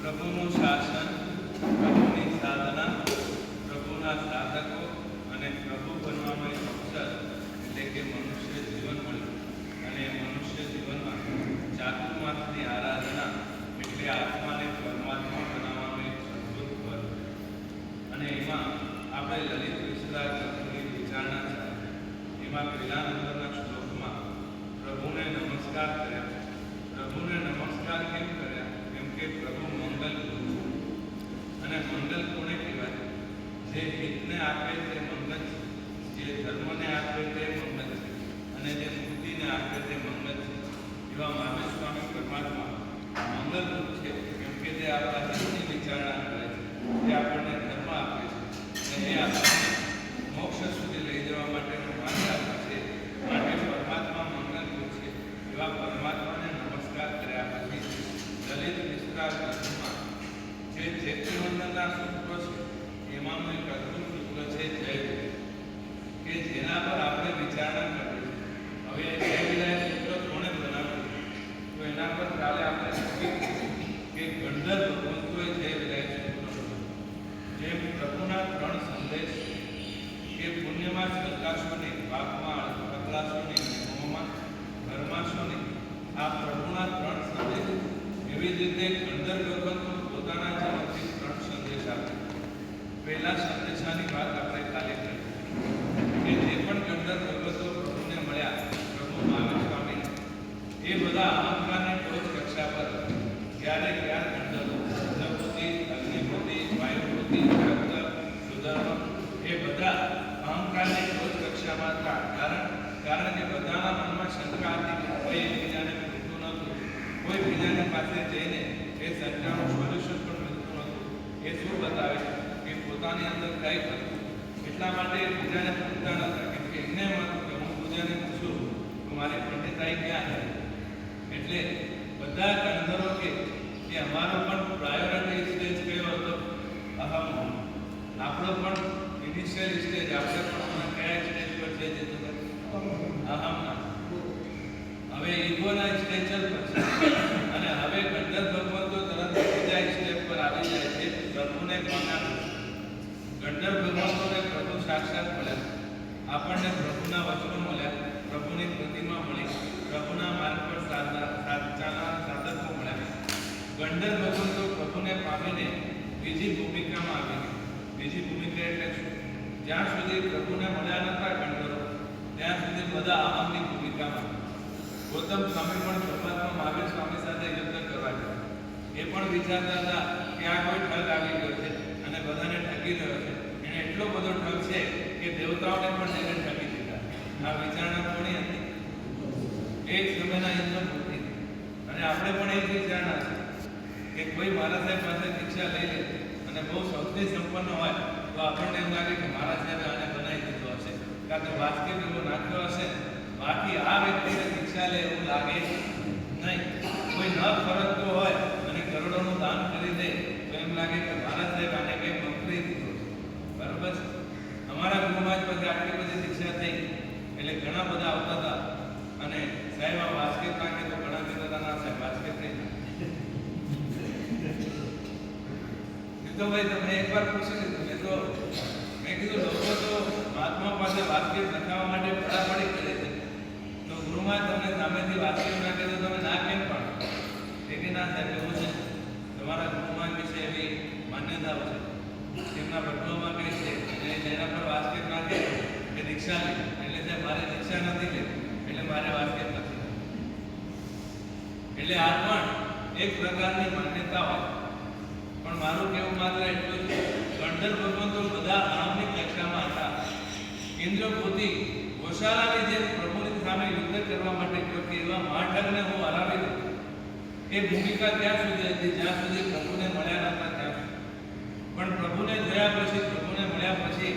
પ્રભુનું શાસન, પ્રભુની સાધના, પ્રભુના સાધકો અને પ્રભુ બનવામાં અવસર એટલે કે મનુષ્ય જીવન મળ્યું. અને મનુષ્ય જીવનમાં ચાતુર્માસની આરાધના એટલે આત્માને પરમાત્મા બનાવવાનો એક અદ્ભુત પર્વ. અને એમાં આપણે લલિત વિસ્તરાની વિચારણા ચાલે. એમાં પહેલા નંબરના શ્લોકમાં પ્રભુને નમસ્કાર કર્યા. પ્રભુને નમસ્કાર કેમ કર્યા? કેમ કે પ્રભુ મંગલ ગુરુ અને મંગલ કોને કહેવાય? જે હિતને આપે તે મંગલ છે, જે ધર્મને આપે તે મંગલ છે, અને જે મુક્તિને આપે તે મંગલ છે. એવા મહાવીર સ્વામી પરમાત્મા મંગલ રૂપ છે, કેમ કે તે આપણા હિતની વિચારણા કરે છે, તે આપણને ધર્મ આપે છે અને એ આપણને મોક્ષ સુધી લઈ જવા માટેનો માર્ગ આપે છે. માટે પરમાત્મા મંગલ રૂપ છે. એવા પરમાત્માને નમસ્કાર કર્યા પછી લલિત વિસ્તરા ગ્રંથમાં જે ચૈત્યવંદનના સૂત્રો છે એમાંનું એક અદ્ભુત સૂત્ર છે જય વિલય, કે જેના પર આપણે વિચારણા કરવી છે. હવે જય વિલય સૂત્ર કોણે બનાવ્યું? તો એના પર કાલે આપણે નક્કી કે ગંધર્વ ભગવંતોએ જય વિલય સૂત્ર બનાવ્યું. જેમ પ્રભુના 3 સંદેશ કે પુણ્યમાં શ્રદ્ધાશો નહીં, પાપમાં અકલાશો નહીં, મોહમાં ધર્માશો નહીં, આ પ્રભુના 3 સંદેશ. એવી જ રીતે ગંધર્વ ભગવંતો પોતાના જીવનથી 3 સંદેશ આપે. પહેલા સંદેશાની વાત આપણે કાલે કરી કે જે પણ ગંધર્વ ભગવંતો પ્રભુને મળ્યા, પ્રભુ મહાવીર સ્વામી, એ બધા અહંકારની ટોચ કક્ષા પર ક્યારે ગંધર્વો પ્રજાપતિ, અગ્નિપતિ, વાયુપતિ, જગત, સુધર્મ એ બધા અહંકારની ટોચ કક્ષામાં હતા. કારણ કે બધાના મનમાં શંકા હતી કે કોઈ એકબીજાને પૂછતું નહોતું, કોઈ બીજાની પાસે જઈને એ શંકાનું સોલ્યુશન પણ મળતું નહોતું. એ શું બતાવે કે પોતાની અંદર કંઈક હતું, એટલા માટે બીજાને પૂછતા નહોતા. કેમ કે એમને એમ હતું કે હું બીજાને પૂછું તો મારી પંડિતાઈ ક્યાં છે. એટલે બધા ગંધર્વો કે અમારો પણ પ્રાયોરિટી સ્ટેજ કયો હતો? અહમ. આપણો પણ ઇનિશિયલ સ્ટેજ આપણે પણ કયા સ્ટેજ પર છે? જે અહમના. હવે ઈગોના સ્ટેજ પર છે. અને હવે ગંધર્વ ભગવંતો તરત બીજા સ્ટેપ પર આવી જાય છે, પ્રભુને પામનાર. ગંધર્વ ભગવંતોને પ્રભુ સાક્ષાત મળ્યા, આપણને પ્રભુના વચનો મળ્યા, પ્રભુની પ્રતિમા મળી, પ્રભુના માર્ગ પર સાચાના સાધકો મળ્યા. ગંધર્વ ભગવંતો પ્રભુને પામીને બીજી ભૂમિકામાં આવી ગયા. બીજી ભૂમિકા એટલે શું? જ્યાં સુધી પ્રભુને મળ્યા નતા ગંધર્વો, ત્યાં સુધી બધા અહમની ભૂમિકામાં. ગૌતમ સ્વામી પણ પરમાત્મા મહાવીર સ્વામી સાથે યુદ્ધ કરવા ગયા. એ પણ વિચારતા હતા કે આ કોઈ ઠગ આવી ગયો છે અને બધાને ઠગી રહ્યો છે. એને એટલો બધો ઠગ છે કે દેવતાઓને પણ એને ઠગી દીધા. આ વિચારણા કોની હતી? એ સમયના ઇન્દ્રપુત્રી. અને આપણે પણ એ જ વિચારણા છે કે કોઈ મારા સાહેબ પાસે દીક્ષા લઈ લે અને બહુ સૌથી સંપન્ન હોય તો આપણને એમ લાગે કે મારા સાહેબે આને બનાવી દીધો હશે, કાં તો બાસ્કેટ એવો નાખ્યો હશે. બાકી આ વ્યક્તિને દીક્ષા લે એવું લાગે નહીં. કોઈ ન ફરકતો હોય અને કરોડોનું દાન કરી દે તો એમ લાગે કે મારા સાહેબ આને કંઈ મોકલી દીધો. બરાબર છે? અમારા ગુરુમાં પછી આટલી બધી દીક્ષા થઈ એટલે ઘણા બધા આવતા હતા અને સાહેબ આ બાસ્કેટ નાખે તો ઘણા કહેતા હતા ના સાહેબ બાસ્કેટ નહીં. તો ભાઈ તમે એકવાર પૂછી લીધું. મેં કીધું લોકો તો મહાત્મા પાસે બાસ્કેટ નખાવવા માટે પડાપડી કરે છે, તો ગુરુમાં તમને સામેથી બાસ્કેટ નાખે તો તમે ના કેમ પાડો? કે ના સાહેબ એવું છે, તમારા ગુરુમાં વિશે એવી માન્યતાઓ છે, તેમના ભટ્ટોમાં કઈ છે એટલે જેના પર બાસ્કેટ નાખે એ દીક્ષા લે. એટલે સાહેબ મારે દીક્ષા નથી લે એટલે મારે બાસ્કેટ નથી. એટલે આ પણ એક પ્રકારની માન્યતા હોય. પણ મારું કેવું માત્ર એટલું જ, ગંધર્વ ભગવંતો બધા અહમની કક્ષામાં હતા. ઇન્દ્રપુતિ ગોશાલાની જેમ પ્રભુની સામે યુદ્ધ કરવા માટે ગયો કે એવા મહાઠગને હું હરાવી દઉં. એ ભૂમિકા ત્યાં સુધી હતી જ્યાં સુધી પ્રભુને મળ્યા નતા ત્યાં. પણ પ્રભુને જોયા પછી, પ્રભુને મળ્યા પછી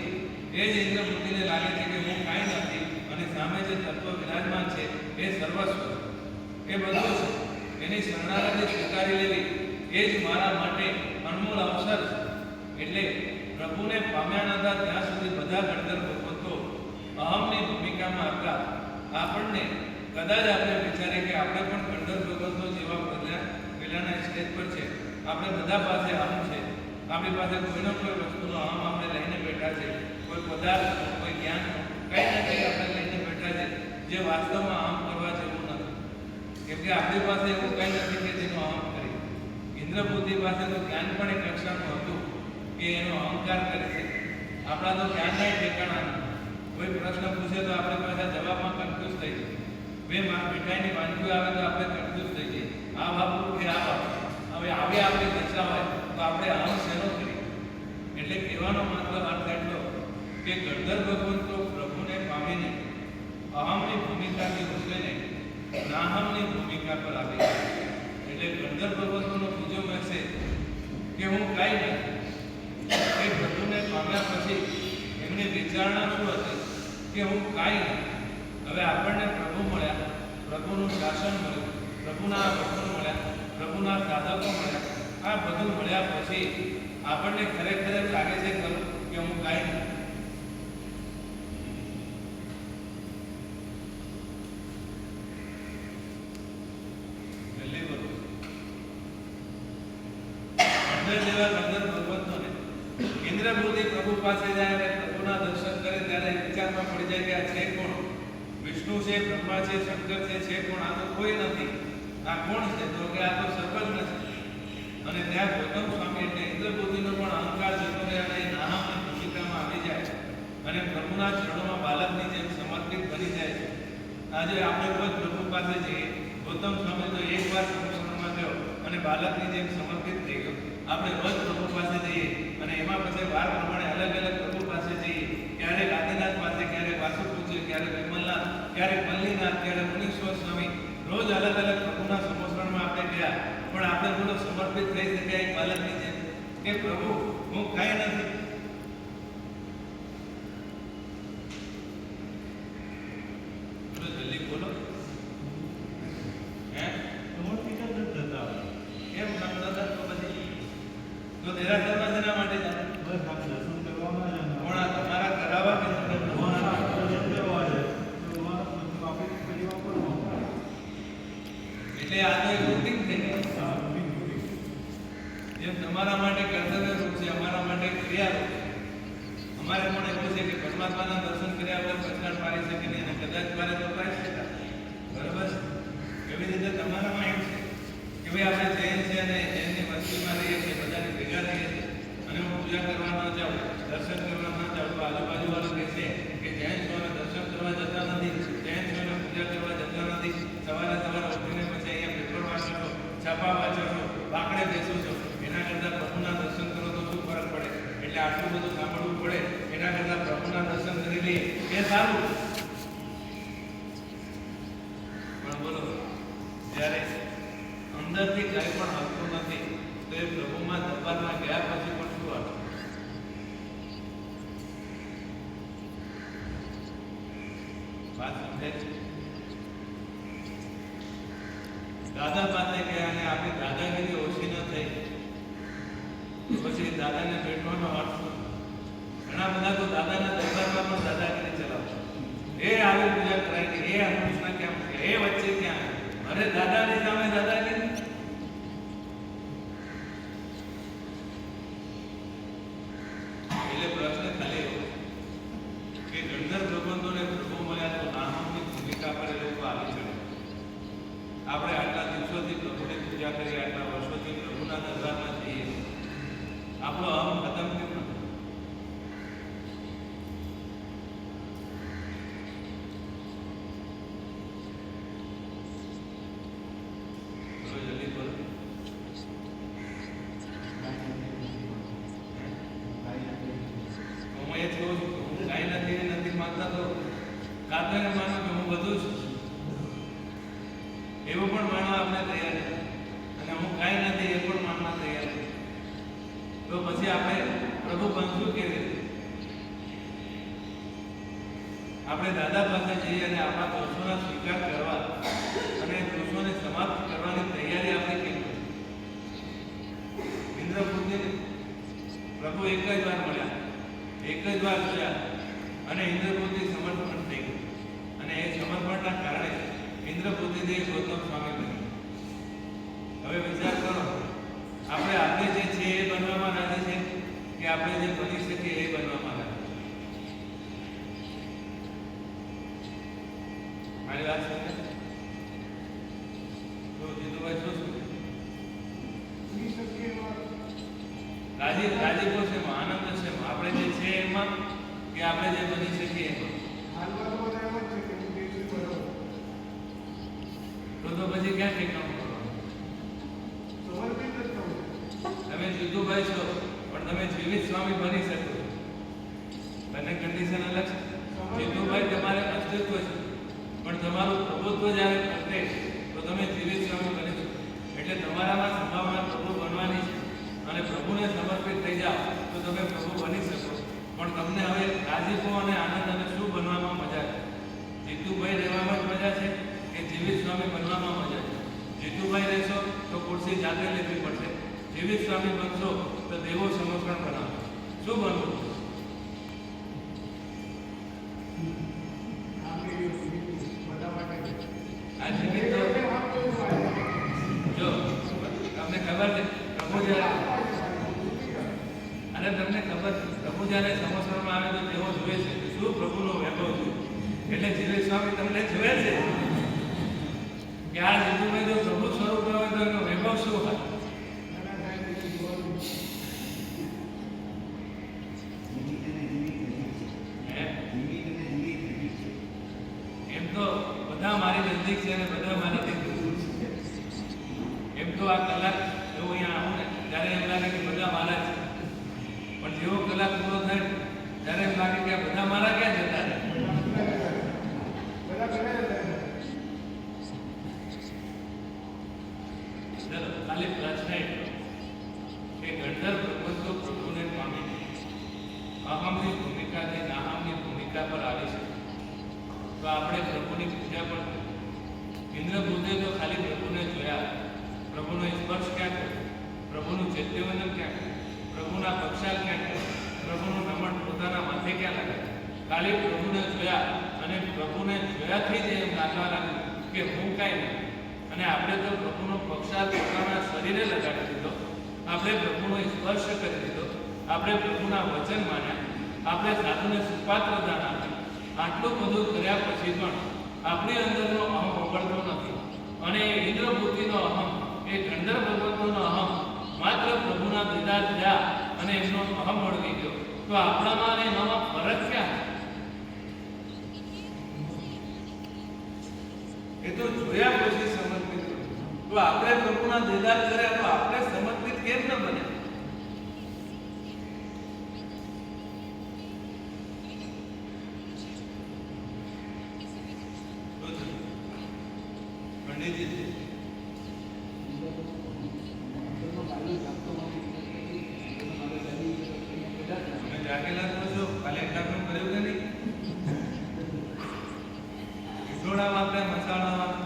એ જ ઇન્દ્રપુતિને લાગે છે કે હું કાંઈ નથી અને સામે જે તત્વ વિરાજમાન છે એ સર્વસ્વ, એ બધું છે. એની શરણાગતિ સ્વીકારી લેવી એ જ મારા માટે અનમોલ અવસર છે. એટલે પ્રભુને પામ્યા નતા ત્યાં સુધી બધા ગંધર્વ ભગવંતો અહમની ભૂમિકામાં હતા. આપણને કદાચ આપણે વિચારીએ કે આપણે પણ ગંધર્વ ભગવંતો જેવા પહેલાના સ્ટેજ પર છે આપણે બધા પાસે અહમ છે. આપણી પાસે કોઈનો કોઈ વસ્તુનો અહમ આપણે લઈને બેઠા છે. કોઈ પદાર્થ, કોઈ જ્ઞાન, કંઈ ને કંઈ આપણે લઈને બેઠા છે જે વાસ્તવમાં અહમ કરવા જેવું નથી. કેમ કે આપણી પાસે એવું કંઈ નથી કે જેનો અહમ કરી. ઇન્દ્રબુદ્ધિ પાસે તો જ્ઞાન પણ એક કક્ષાનું હતું કે એનો અહંકાર કરી શકે. આપણા તો જ્ઞાનના ઠેકાણા નથી. કોઈ પ્રશ્ન પૂછે તો આપણે પાછા જવાબમાં કન્ફ્યુઝ થઈ જાય. બે મીઠાઈની વાનગીઓ આવે તો આપણે કન્ફ્યુઝ થઈ જઈએ. આ વાપરું કે આ વાપરું. હવે આવી આપણી દશા હોય તો આપણે અહમ શેનો કરીએ? એટલે કહેવાનો મતલબ અર્થ એટલો કે ગણધર ભગવાન તો પ્રભુને પામીને અહમની ભૂમિકાથી ઉછળીને નાહમની ભૂમિકા પર આવી ગયા. એટલે ગણધર ભગવંતોનો બીજો મેસેજ કે હું કાંઈ નથી. એ પ્રભુને પામ્યા પછી એમની વિચારણા શું હતી કે હું કાંઈ નથી. હવે આપણને પ્રભુ મળ્યા, પ્રભુનું શાસન મળ્યું, પ્રભુના વચનો મળ્યા, પ્રભુના સાધકો મળ્યા. આ બધું મળ્યા પછી આપણને ખરેખર લાગે છે ખરું કે હું કાંઈ નથી. ઇન્દ્રબુદ્ધિ પ્રભુ પાસે જાય અને પ્રભુના દર્શન કરે ત્યારે વિચારમાં પડી જાય કે આ છે કોણ? વિષ્ણુ છે, બ્રહ્મા છે, શંકર છે કોણ? આ તો કોઈ નથી. આ કોણ છે? તો કે આ તો સર્વજ્ઞ છે. અને ત્યાં ગૌતમ સ્વામી એટલે ઇન્દ્રબુદ્ધિનો પણ અહંકાર જતો રહે અને એ નાહમની ભૂમિકામાં આવી જાય અને પ્રભુના ચરણોમાં બાલકની જેમ સમર્પિત બની જાય છે. આજે આપણે રોજ પ્રભુ પાસે જઈએ. ગૌતમ સ્વામી તો એકવાર સમર્પણમાં ગયો અને બાલકની જેમ સમર્પિત થઈ ગયો. આપણે રોજ પ્રભુ પાસે જઈએ અને એમાં પછી વાર પ્રમાણે અલગ અલગ પ્રભુ પાસે જઈએ. ક્યારેક આદિનાથ પાસે, ક્યારેક વાસુપૂજ્ય, ક્યારેક વિમલનાથ, ક્યારેક મલ્લીનાથ, ક્યારેક મુનીશ્વર સ્વામી. રોજ અલગ અલગ પ્રભુના સમર્પણમાં આપણે ગયા. પણ આપણે થોડો સમર્પિત થઈ શક્યા એક બાલકની જેમ કે પ્રભુ હું કાંઈ નથી. જલ્દી બોલો. હે કેમ સમજાતા? તો પછી તો દેરાસરમાં શેના માટે જાય? કોણ તમારા કરાવવા કે એટલે આ તો એક રૂટીન થઈ ગયું. જેમ તમારા માટે કર્તવ્ય રૂપ છે, અમારા માટે ક્રિયા રૂપ છે. અમારે પણ એવું છે કે પરમાત્માના દર્શન કર્યા વગર પછાડ પાડી શકે નહીં અને કદાચ મારે તો પાડી શકાય. બરાબર છે? એવી રીતે તમારામાં એવું છે કે ભાઈ આપણે જૈન છે અને જૈનની વસ્તીમાં રહીએ છીએ, બધાને ભેગા રહીએ છીએ અને હું પૂજા કરવા ન જાઉં, દર્શન કરવા ન જાઉં તો આજુબાજુ વાળા કહે છે કે જૈન છોને દર્શન કરવા જતા નથી, જૈન છોને પૂજા કરવા જતા નથી. સવારે સવારે ઉઠીને પછી અહીંયા પેપર વાંચો છો, છાપા વાંચો છો, બાકડે બેસો છો. એના કરતાં પ્રભુના દર્શન કરો તો શું ફરક પડે? એટલે આટલું બધું સાંભળવું પડે એના કરતાં પ્રભુના દર્શન કરી લઈએ એ સારું. પણ બોલો, જ્યારે અંદરથી કંઈ પણ આવતું નથી તો એ પ્રભુમાં દરબારમાં ગયા પછી પણ શું આવે? વાત સમજાય છે? દાદા પાસે ગયા અને આપણી દાદાગીરી ઓછી ન થઈ તો પછી દાદાને ભેટવાનો અર્થ શું? ઘણા બધા તો દાદાના દરબારમાં પણ દાદાગીરી ચલાવતા. એ આવી પૂજા કરાય કે એ હનુષ્ણા કેમ છે, એ વચ્ચે ક્યાં? અરે દાદાની સામે દાદાગીરી. એટલે પ્રશ્ન ખાલી એવો કે ગણધર ભગવંતોને પ્રભુ મળ્યા તો નામની ભૂમિકા પર એ લોકો આવી ચડે. આપણે આટલા દિવસોથી પ્રભુની પૂજા કરી, આટલા વર્ષોથી પ્રભુના દરબારમાં જઈએ, આપણો અહમ ખતમ કેમ ન? જલ્દી બોલો. હું એ જ કહું છું કે હું કાંઈ નથી માનતા તો કાતે માનું કે હું બધું છું એવું પણ માનવા આપણે તૈયાર છે અને હું કાંઈ નથી એ પણ માનવા તૈયાર છે. તો પછી આપણે પ્રભુ બનશું કેવી રીતે? આપણે દાદા પાસે જઈએ અને આપણા દોષોના સ્વીકાર કરવા અને દોષોને સમાપ્ત કરવાની તૈયારી આપણે કેમ કરી? ઇન્દ્રબુદ્ધિને પ્રભુ એક જ વાર મળ્યા, એક જ વાર જોયા અને ઇન્દ્રબુદ્ધિ સમર્પણ થઈ ગયું અને એ સમર્પણના કારણે ઇન્દ્રબુદ્ધિદેવ ગૌતમ સ્વામી બન્યું. હવે વિચાર કરો, આપણે કે આપણે જે બની શકીએ એ બનવા માંગે છે. મારી વાત સમજે? તો જીતુભાઈ શું રાજીપો છે એમાં, આનંદ છે એમાં, આપણે જે છે એમાં, કે આપણે જે બની શકીએ એમાં. તો પછી ક્યાં ઠેકાણું કરવાનું? તમે જીતુભાઈ છો પણ તમે જીવિત સ્વામી બની શકો છો. બંને કન્ડિશન અલગ છે. જીતુભાઈ તમારે અસ્તિત્વ છે પણ તમારું પ્રભુત્વ જ્યારે પ્રગટે તો તમે જીવિત સ્વામી બની શકો. એટલે તમારામાં સંભાવના પ્રભુ બનવાની છે અને પ્રભુને સમર્પિત થઈ જાઓ તો તમે પ્રભુ બની શકો. પણ તમને હવે રાજીપો અને આનંદ અને શું બનવામાં મજા છે? જીતુભાઈ રહેવામાં જ મજા છે કે જીવિત સ્વામી બનવામાં મજા છે? જીતુભાઈ રહેશો તો ખુરશી જાતે લેવી પડશે. જીવિત સ્વામી બનશો તો દેવો સમર્પણ બનાવો. શું બનવું? આ જીવિત તો જો તમને ખબર છે પ્રભુ જ્યારે અને તમને ખબર પ્રભુ જ્યારે સમસ્યામાં આવે તો તેઓ જોવે છે શું પ્રભુનો વૈભવ છે. એટલે જીવિત સ્વામી તમને જોવે છે કે આ જીતુભાઈ જો પ્રભુ સ્વરૂપ હોય તો એનો વૈભવ શું હોય? એમ તો બધા મારી નજીક છે અને બધા મારી દૂર છે. એમ તો આ કલાક જો અહીંયા આવું ને ત્યારે એમ લાગે કે બધા મારા છે, પણ જેવો કલાક પૂરો થાય ત્યારે એમ લાગે કે આ બધા મારા ક્યાં જતા રહે. ચલો ખાલી પ્રશ્ન એટલો કે ગણધર પ્રબંધો પ્રભુને પામી અહમની ભૂમિકાથી નાહમની ભૂમિકા પર આવી છે તો આપણે પ્રભુની પૂજા પણ ઇન્દ્રભૂતે તો ખાલી પ્રભુને જોયા, પ્રભુનો સ્પર્શ ક્યાં કર્યો, પ્રભુનું ચૈત્યવંદન ક્યાં કર્યું, પ્રભુના પક્ષાલ ક્યાં કર્યો, પ્રભુનું નમન પોતાના માથે ક્યાં લગાવ્યું. ખાલી પ્રભુને જોયા અને પ્રભુને જોયાથી જ એમ લાગવા લાગ્યું કે હું કાંઈ નહીં. અને આપણે તો પ્રભુનો પક્ષાલ પોતાના શરીરે લગાડી દીધો, આપણે પ્રભુનો સ્પર્શ કરી દીધો, આપણે પ્રભુના વચન માન્યા, આપણે સાધુને સુપાત્ર દાન આપ્યું. આટલું બધું કર્યા પછી પણ આપણી અંદરનો અહમ ઓગળતો નથી. અને ઇન્દ્રભૂતિનો અહમ, એ ગંધર્વ ભગવંતોનો અહમ માત્ર પ્રભુના દીદાર થયા અને એમનો અહમ વળગી ગયો. તો આપણામાં અને એમાં ફરક ક્યાં? એ તો જોયા પછી સમર્પિત. તો આપણે પ્રભુના દીદાર કર્યા તો આપણે સમર્પિત કેમ ન બન્યા? પંડિતજી તમે જાગેલા તો છો, કાલે કામ કર્યું કે નહીં? ઈસોડા વાપરે, મસાલા વાપરે,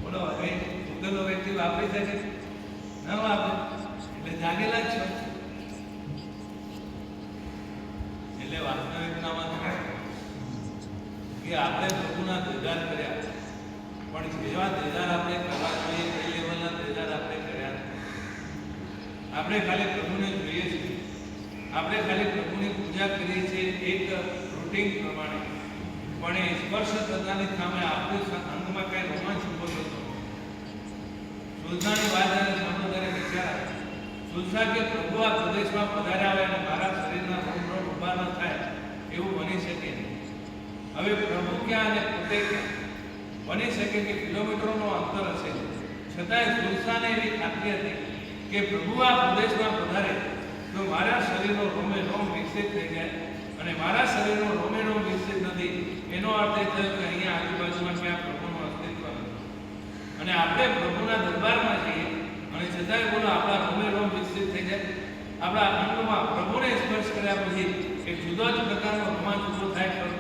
બોલો હવે ઉકેલો વ્યક્તિ વાપરી શકે ન વાપરે એટલે જાગેલા જ છો. એટલે વાસ્તવિકતામાં કે આપણે પ્રભુના દીદાર કર્યા પણ જેવા દીદાર આપણે કરવા જોઈએ એ લેવલના દીદાર આપણે કર્યા. આપણે ખાલી પ્રભુને જોઈએ છીએ, આપણે ખાલી પ્રભુની પૂજા કરીએ છીએ એક રૂટીન પ્રમાણે, પણ એ સ્પર્શ થતાની સામે આપણી અંગમાં કઈ રોમાંચ ઉભો થતો. સુલતાની વાત જ્યારે સાંભળો ત્યારે વિચાર સુલતા કે પ્રભુ આ પ્રદેશમાં પધાર્યા આવે અને મારા શરીરના રોમ ઉભા ન થાય એવું બની શકે નહીં. હવે પ્રભુ ક્યાં અને પોતે ક્યાં? બની શકે કે કિલોમીટરોનો અંતર હશે, છતાંય સુલતાને એવી ખાતરી હતી કે પ્રભુ આ પ્રદેશમાં પધારે તો મારા શરીરનો રોમે રોમ વિકસિત થઈ જાય. અને મારા શરીરનો રોમે રોમ વિકસિત નથી એનો અર્થ એ થયો કે અહીંયા આજુબાજુમાં ક્યાં પ્રભુનું અસ્તિત્વ નથી. અને આપણે પ્રભુના દરબારમાં જઈએ અને છતાંય બોલો આપણા રોમે રોમ વિકસિત થઈ જાય. આપણા અંગમાં પ્રભુને સ્પર્શ કર્યા પછી એક જુદો જ પ્રકારનો રોમાંચ ઉભો થાય ખરો.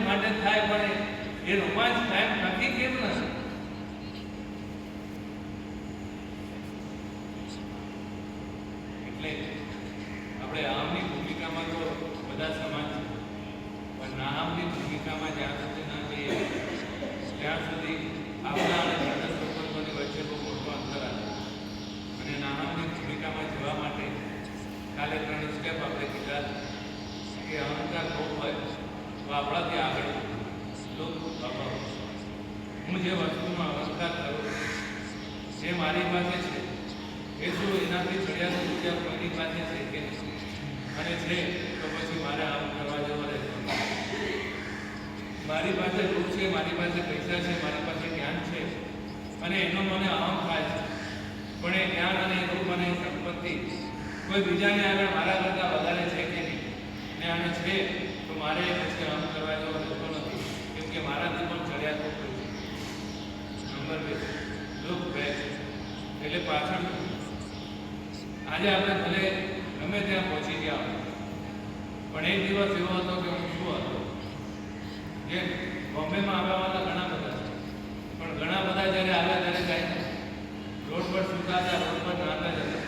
માટે થાય પણ એ રોમાંચ ટાઈમ નક્કી કેમ નથી? એટલે આપણે અહમની ભૂમિકામાં તો બધા સમાન છે, પણ નાહમની ભૂમિકામાં જ્યાં સુધી ના જઈએ ત્યાં સુધી આપણા અને જનરલ સંબંધોની વચ્ચે બહુ મોટો અંતર આવે. અને નાહમની ભૂમિકામાં જવા માટે કાલે 3 સ્ટેપ આપણે કીધા કે અહંકાર બહુ હોય તો આપણાથી આગળ લોક અભાવ. હું જે વસ્તુનો અહંકાર કરું જે મારી પાસે છે એ શું એનાથી ચડિયાતું બીજા કોઈની પાસે છે કે નહીં? અને છે તો પછી મારે આમ કરવા જવો રહેતો નથી. મારી પાસે રૂપ છે, મારી પાસે પૈસા છે, મારી પાસે જ્ઞાન છે અને એનો મને અહમ થાય છે, પણ એ જ્ઞાન અને રૂપ અને સંપત્તિ કોઈ બીજાને આગળ મારા કરતાં વધારે છે કે નહીં? ને આને છે તો મારે પછી અહમ કરવા જવો રહેતો નથી, કેમ કે મારાથી પણ ચડિયાતું કોઈ છે. નંબર 2, લુક બેક એટલે પાછળ. આજે આપણે ભલે ગમે ત્યાં પહોંચી ગયા હોય, પણ એક દિવસ એવો હતો કે હું શું હતો, જે બોમ્બેમાં આવ્યાવાળા ઘણા બધા છે, પણ ઘણા બધા જ્યારે આવ્યા ત્યારે કાંઈ રોડ પર સૂતા હતા, રોડ પર નાતા જતા,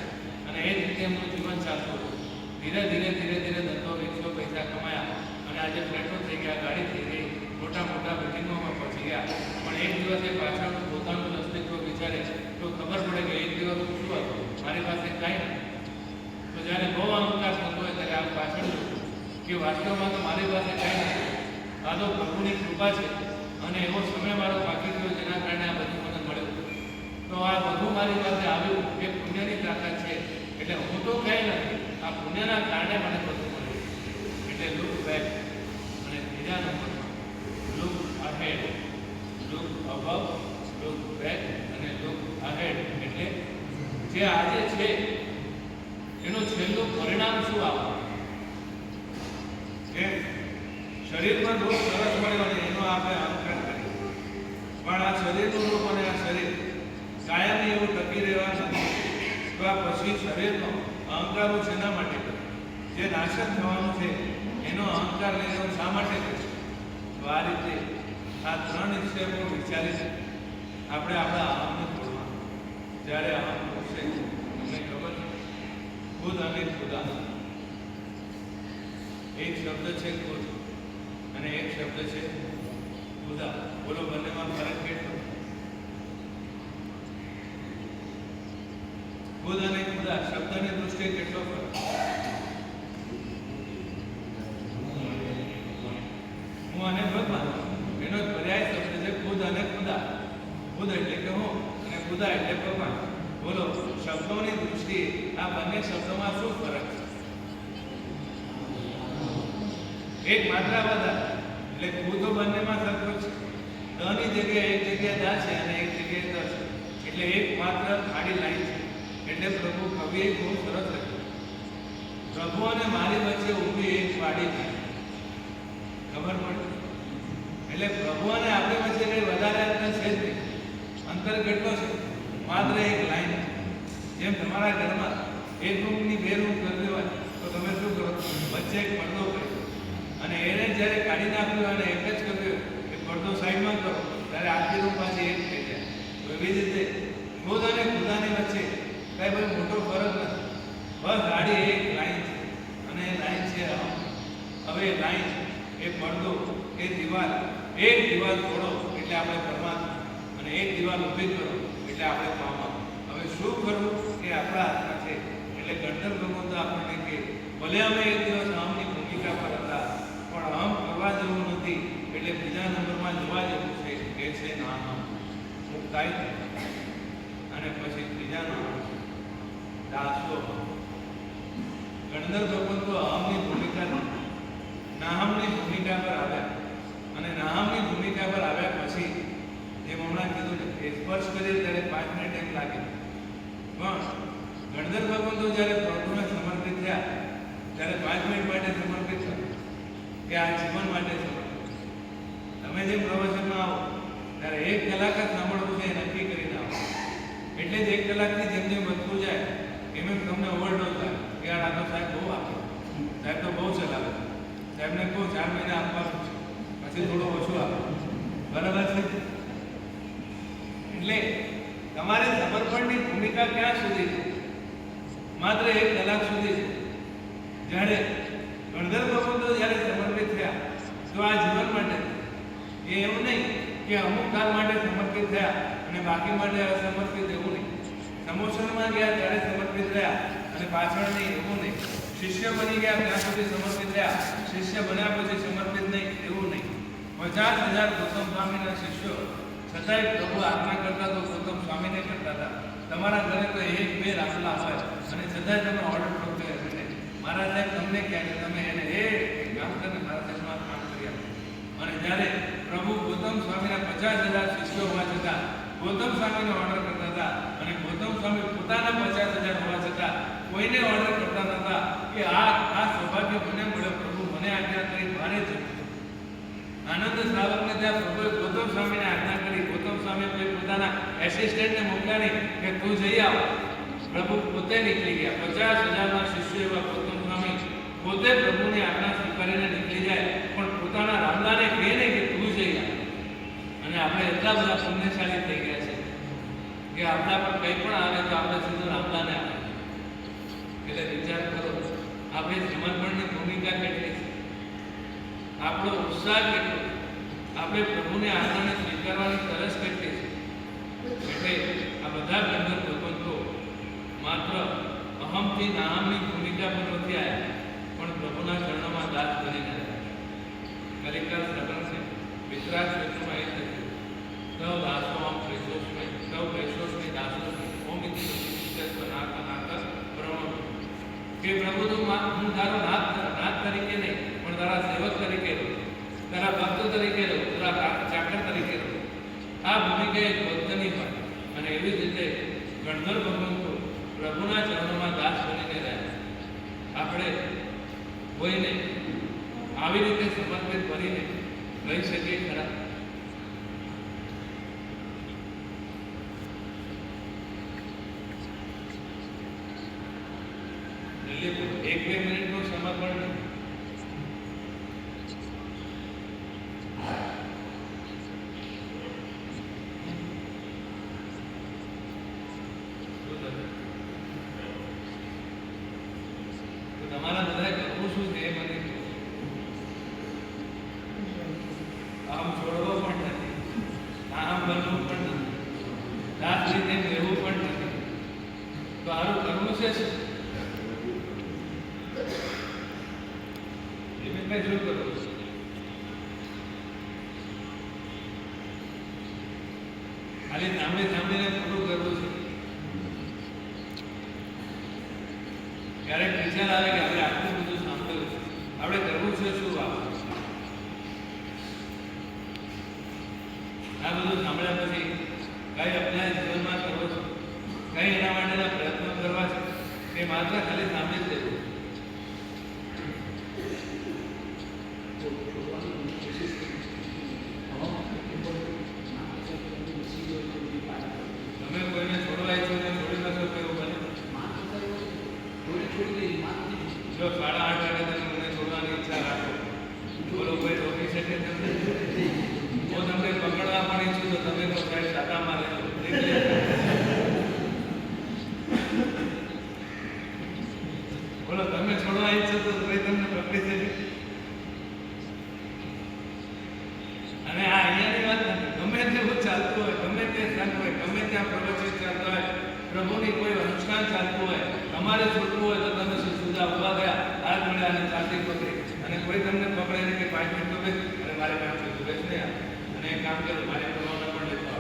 અને એ જ રીતે એમનું જીવન ચાલતું હતું. ધીરે ધીરે ધીરે ધીરે ધંધો વેચો, પૈસા કમાયા અને આજે ફ્લેટો થઈ ગયા, ગાડી થઈ ગઈ, મોટા મોટા બિલ્ડિંગોમાં પહોંચી ગયા. પણ એક દિવસ એ પાછળ પોતાનું અસ્તિત્વ વિચારે તો ખબર પડે કે એક દિવસ હું શું હતો, મારી પાસે કાંઈ નથી. તો જ્યારે બહુ અહંકાર થતો હોય ત્યારે આ પાછળ કે વાસ્તવમાં તો મારી પાસે કાંઈ નથી, આ તો પ્રભુની કૃપા છે અને એવો સમય મારો બાકી ગયો જેના કારણે આ બધું મને મળ્યું. તો આ બધું મારી પાસે આવ્યું એ પુણ્યની તાકાત છે. એટલે હું તો કાંઈ નથી, આ પુણ્યના કારણે મને બધું મળ્યું. એટલે લુક બેક. અને ત્રીજા નંબરમાં look ahead. Look above, look back અને લુક અહેડ. એટલે જે આજે છે એનું છેલ્લું પરિણામ શું આવે? કે શરીર પર રૂપ સરસ મળ્યો અને એનો આપણે અહંકાર કરીએ, પણ આ શરીરનું રૂપ અને આ શરીર કાયમી એવું ટકી રહેવા નથી. તો આ પછી શરીરનો અહંકાર હું શેના માટે કરું? જે નાશક થવાનું છે એનો અહંકાર લઈને હું શા માટે કરીશ? તો આ રીતે આ 3 સ્ટેપો વિચારીને આપણે આપણા અહમને તોડવાનું. જ્યારે અહમ તોડશે તમને ખબર છે, ખુદ અને ખુદા. એક શબ્દ છે ખુદ અને એક શબ્દ છે ખુદા. બોલો બંનેમાં ફરક કેટલો? ખુદ અને ખુદા શબ્દની દૃષ્ટિએ કેટલો ફરક? હું અને ભગવાન એનો જ પર્યાય શબ્દ છે ખુદ અને ખુદા. ખુદ એટલે કે હું અને ખુદા એટલે ભગવાન. બોલો શબ્દોની દૃષ્ટિએ આ બંને શબ્દોમાં શું ફરક છે? એક માત્રા વધારે. એટલે ખુદ બંનેમાં સરખો છે. દની જગ્યાએ એક જગ્યાએ દા છે અને એક જગ્યાએ દ છે. એટલે એક માત્ર ખાડી લાઈન છે. એટલે પ્રભુ કવિએ બહુ સરસ લખ્યું, પ્રભુ અને મારી વચ્ચે ઊભી એક વાડી છે. ખબર પડે? એટલે પ્રભુ અને આપણી વચ્ચે કંઈ વધારે અંતર છે જ નહીં. અંતર કેટલો છે? માત્ર એક લાઈન. જેમ તમારા ઘરમાં એક રૂમની 2 રૂમ કરવી હોય તો તમે શું કરો? વચ્ચે એક પડદો કરો અને એને જ્યારે કાઢી નાખ્યું અને એક જ કર્યું એ પડદો સાઈડમાં કરો ત્યારે આખી રૂમ પાછી એક થઈ જાય. તો એવી રીતે ખુદ અને ખુદાની વચ્ચે કાંઈ બહુ મોટો ફરક નથી. બસ ગાડી એક લાઈન છે અને એ લાઈન છે અહમ. હવે એ લાઈન, એ પડદો, એ દિવાલ, એક દિવાલ તોડો એટલે આપણે પરમાત્મા અને એક દિવાલ ઊભી કરો એટલે આપણે પામા. હવે શું કરવું એ આપણા હાથમાં છે. એટલે ગણતર ભગવંતો આપણને કે ભલે અમે એક દિવસ અહમની ભૂમિકા પર હતા, પણ અહમ કરવા જેવું નથી. એટલે બીજા નંબરમાં જોવા જેવું છે એ છે નાહમ. મુક્તાઈ. અને પછી ત્રીજા નામ દાસો. ગણતર ભગવંતો અહમની ભૂમિકા નાહમની ભૂમિકા પર આવ્યા અને નાહમની ભૂમિકા પર આવ્યા પછી જેમ હમણાં કીધું કે સ્પર્શ કરીએ ત્યારે 5 મિનિટ એમ લાગે, પણ ગણધર ભગવંતો જ્યારે પ્રભુને સમર્પિત થયા ત્યારે 5 મિનિટ માટે સમર્પિત થયા કે આ જીવન માટે સમર્પિત. તમે જેમ પ્રવચનમાં આવો ત્યારે 1 કલાક જ સાંભળવું છે એ નક્કી કરીને આવો. એટલે જ 1 કલાકથી જેમ જેમ વધતું જાય એમ એમ તમને ઓવરડોઝ થાય કે યાર આ તો સાહેબ બહુ આપે, સાહેબ તો બહુ ચલાવે, સાહેબને કહું 4 મહિના આપવાનું છે પછી થોડું ઓછું આપે. બરાબર છે? એટલે તમારે સમર્પણની ભૂમિકા ક્યાં સુધી છે? માત્ર 1 કલાક સુધી છે. જ્યારે ગણધર ભગવંતો જ્યારે સમર્પિત થયા તો આ જીવન માટે એ એવું નહીં કે અમુક કાળ માટે સમર્પિત થયા અને બાકી માટે અસમર્પિત, એવું નહીં. સમોસણમાં ગયા ત્યારે સમર્પિત રહ્યા અને પાછળ નહીં, એવું નહીં. શિષ્ય બની ગયા ત્યાં સુધી સમર્પિત રહ્યા, શિષ્ય બન્યા પછી સમર્પિત નહીં, એવું નહીં. 50,000 ગૌતમ સ્વામીના શિષ્યો છતાંય પ્રભુ આજ્ઞા કરતા તો ગૌતમ સ્વામીને કરતા હતા. તમારા ઘરે તો 1-2 રાખલા હોય અને છતાંય તમે ઓર્ડર કરો કે મારા સાહેબ તમને કહે કે તમે એને કામ કરીને મારા સાહેબમાં કામ કરી આપો. અને જ્યારે પ્રભુ ગૌતમ સ્વામીના 50,000 શિષ્યો હોવા છતાં ગૌતમ સ્વામીને ઓર્ડર કરતા હતા અને ગૌતમ સ્વામી પોતાના 50,000 હોવા છતાં કોઈને ઓર્ડર કરતા નહોતા કે આ સૌભાગ્ય મને મળ્યો, પ્રભુ મને આજ્ઞા કરી મારે જ. આનંદ શ્રાવકને ત્યાં પ્રભુએ ગૌતમ સ્વામીને આજ્ઞા કરી. ગૌતમ સ્વામી કોઈ પોતાના એસિસ્ટન્ટને મોકલાવી કે તું જઈ આવ. પ્રભુ પોતે નીકળી ગયા. 50,000ના શિષ્યો એવા ગૌતમ સ્વામી પોતે પ્રભુની આજ્ઞા સ્વીકારીને નીકળી જાય, પણ પોતાના રામલાને કહે ને કે તું જઈ આવ. અને આપણે એટલા બધા પુણ્યશાળી થઈ ગયા છે કે આપણા પર કંઈ પણ આવે તો આપણે સીધું રામલાને આવે. એટલે વિચાર કરો, આપણે સમર્પણની ભૂમિકા કેટલી છે, આપણો ઉત્સાહ કેટલો, આપણે પ્રભુની આજ્ઞાને સ્વીકારવાની તરસ કેટલી છે. એટલે આ બધા ગણધર ભગવંતો માત્ર અહમથી નામની ભૂમિકા પર નથી આવ્યા, પણ પ્રભુના ચરણોમાં દાસ બનીને આવ્યા. કલિકાલ શ્રવણ છે, વિતરાગ ક્ષેત્રમાં એ થયું સૌ દાસો આમ પ્રેષોસ્મય સૌ પ્રેષોસ્મય દાસોસ્મય ઓમ ઇતિ નાથ નાથ પ્રણવ. કે પ્રભુ હું તારો નાથ તરીકે નહીં પણ તારા સેવક તરીકે રહું, તારા ભક્ત તરીકે રહું, તારા ચાકર તરીકે રહું. આ ભૂમિકા એક ભક્તની હોય. અને એવી જ રીતે ગણધર ભગવંતો પ્રભુના ચરણોમાં દાસ બનીને રહ્યા. આપણે કોઈને આવી રીતે સમર્પિત કરીને રહી શકીએ ખરા? એક બે મિનિટનું સમર્પણ નહીં. તમારા બધા કરવું શું છે એ મને આમ છોડવો પણ નથી, આમ બનવું પણ નથી, દાસ રીતે રહેવું પણ નથી. તો સારું કરવું છે શું? શું કરવું? ખાલી સાંભળીને પૂરું કરવું છે. ક્યારેક વિચાર આવે કે આપણે આટલું બધું સાંભળ્યું, આપણે કરવું છે શું? આ બધું સાંભળ્યા પછી કઈ આપણા જીવનમાં કરવો છે, કઈ એના માટેના પ્રયત્નો કરવા છે, એ માત્ર ખાલી સાંભળી જ દેવું. તમે કોઈને છોડવા ઈચ્છો ને છોડી નશો કેવું બને? જો 8:30 વાગે તમે મને છોડવાની ઈચ્છા રાખો, બોલો કોઈ રોકી શકે તમને? હું તમને પકડવા પણ ઈચ્છું તો તમે તો સાહેબ સાટા મારે. બોલો તમે છોડવા ઈચ્છો તો કોઈ તમને પકડી શકે? અને આ અહીંયાની વાત નથી. ગમે તેવું ચાલતું હોય, ગમે તે સંત હોય, ગમે ત્યાં પ્રવચન ચાલતો હોય, પ્રભુની કોઈ અનુષ્ઠાન ચાલતું હોય, તમારે છૂટવું હોય તો તમે સીધા ઉભા ગયા, હાથ મળ્યા અને ચાલતી પકડી. અને કોઈ તમને પકડે ને કે 5 મિનિટ બેસ અને મારે 5 મિનિટ બેસ નહીં અને એક કામ કરો, મારે પ્રમાણે પણ લેતો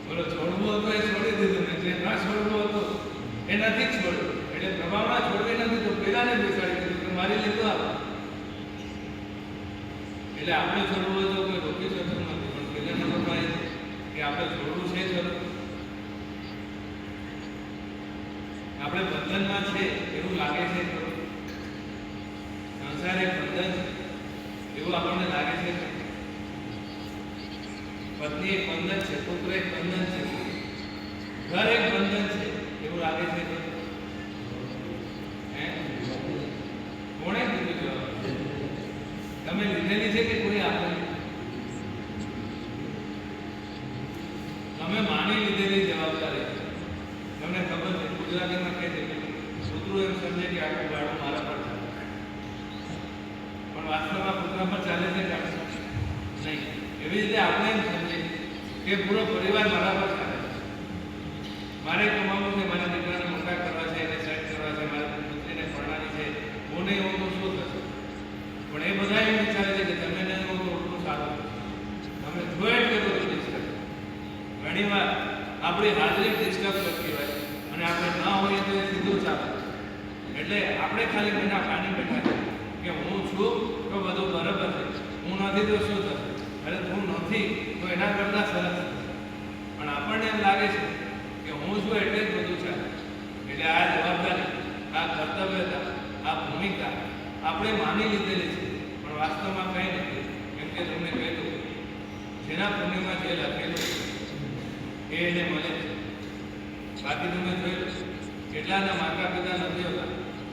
બોલો છોડવું હતું એ છોડી દીધું ને જે ના છોડવું હતું એ નથી છોડવું. એટલે પ્રભાવમાં છોડવી નથી તો પેલાને બેસાડી દીધું કે મારી લીધો આવે. એટલે આપણે છોડવું હોય તો કોઈ રોકી શકતું નથી, પણ પેલાને પકડાય છે કે આપણે છોડવું છે ખરું. આપણે બંધનમાં છે એવું લાગે છે ખરું. સંસાર એક બંધન એવું આપણને લાગે છે. પત્ની એક બંધન છે, પુત્ર એક બંધન છે, ઘર એક બંધન છે એવું લાગે છે ખરું. કોણે કીધું જવાબ? તમે લીધેલી છે કે કોઈ આપેલી? તમે માની લીધેલી જવાબદારી છે. તમને ખબર છે ગુજરાતીમાં કહે છે કે કૂતરું એમ સમજે કે આખું ગાડું મારા પર ચાલે, પણ વાસ્તવમાં કૂતરા પર ચાલે છે ગાડું નહીં. એવી રીતે આપણે એમ સમજીએ કે પૂરો પરિવાર મારા પર ચાલે છે. મારે કમાવું છે, મારા દીકરાને મોટા કરવા છે, એને સેટ કરવા છે, મારી પુત્રીને ભણવાની છે, હું નહીં હોઉં તો શું થશે? પણ એ બધા એમ વિચારે છે કે તમે નહીં હો તો એટલું સારું થશે. તમે જોઈ એટલે બધું ડિસ્ટર્બ. ઘણી વાર આપણી હાજરી ડિસ્ટર્બ કરતી હોય અને આપણે ન હોઈએ તો એ સીધું ચાલે. એટલે આપણે ખાલી એના પાણી બેઠા છે કે હું છું તો બધું બરાબર છે, હું નથી તો શું થશે? અરે તું નથી તો એના કરતાં સરસ થશે. પણ આપણને એમ લાગે છે કે હું છું એટલે જ બધું ચાલે. એટલે આ જવાબદારી, આ કર્તવ્યતા, આ ભૂમિકા આપણે માની લીધેલી છે, પણ વાસ્તવમાં કંઈ નથી. કેમ કે તમને કહેલું જેના પુણ્યમાં જે લખેલું એ એને મળે છે. બાકી તમે જોયું કેટલાના માતા પિતા નથી હોતા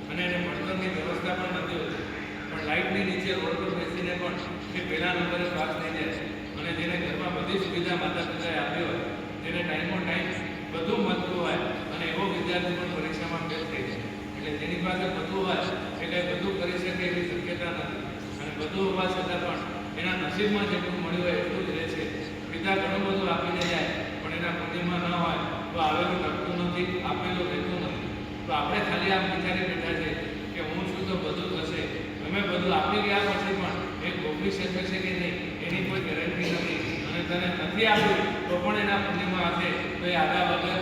અને એને ભણતરની વ્યવસ્થા પણ નથી હોતી, પણ લાઇટની નીચે રોડ પર બેસીને પણ એ પહેલા નંબરે પાસ થઈ જાય. અને જેને ઘરમાં બધી સુવિધા માતા પિતાએ આપી હોય, જેને ટાઈમો ટાઈમ બધું મળતું હોય અને એવો વિદ્યાર્થી પણ પરીક્ષામાં ફેલ થઈ જાય. એટલે જેની પાસે બધું હોય એટલે બધું કરી શકે એવી શક્યતા નથી. અને બધું હોવા છતાં પણ એના નસીબમાં જેટલું મળ્યું હોય એટલું જ રહે છે. પિતા ઘણું બધું આપીને જાય પણ એના પુણ્યમાં ન હોય તો આવેલું લખતું નથી, આપેલું રહેતું નથી. તો આપણે ખાલી આમ વિચારી બેઠા છે કે હું છું તો બધું થશે. તમે બધું આપી ગયા પછી પણ એ ભોગવી શકે છે કે નહીં એની કોઈ ગેરંટી નથી. અને તને નથી આપ્યું તો પણ એના પુણ્યમાં હશે તો એ આગા વગર.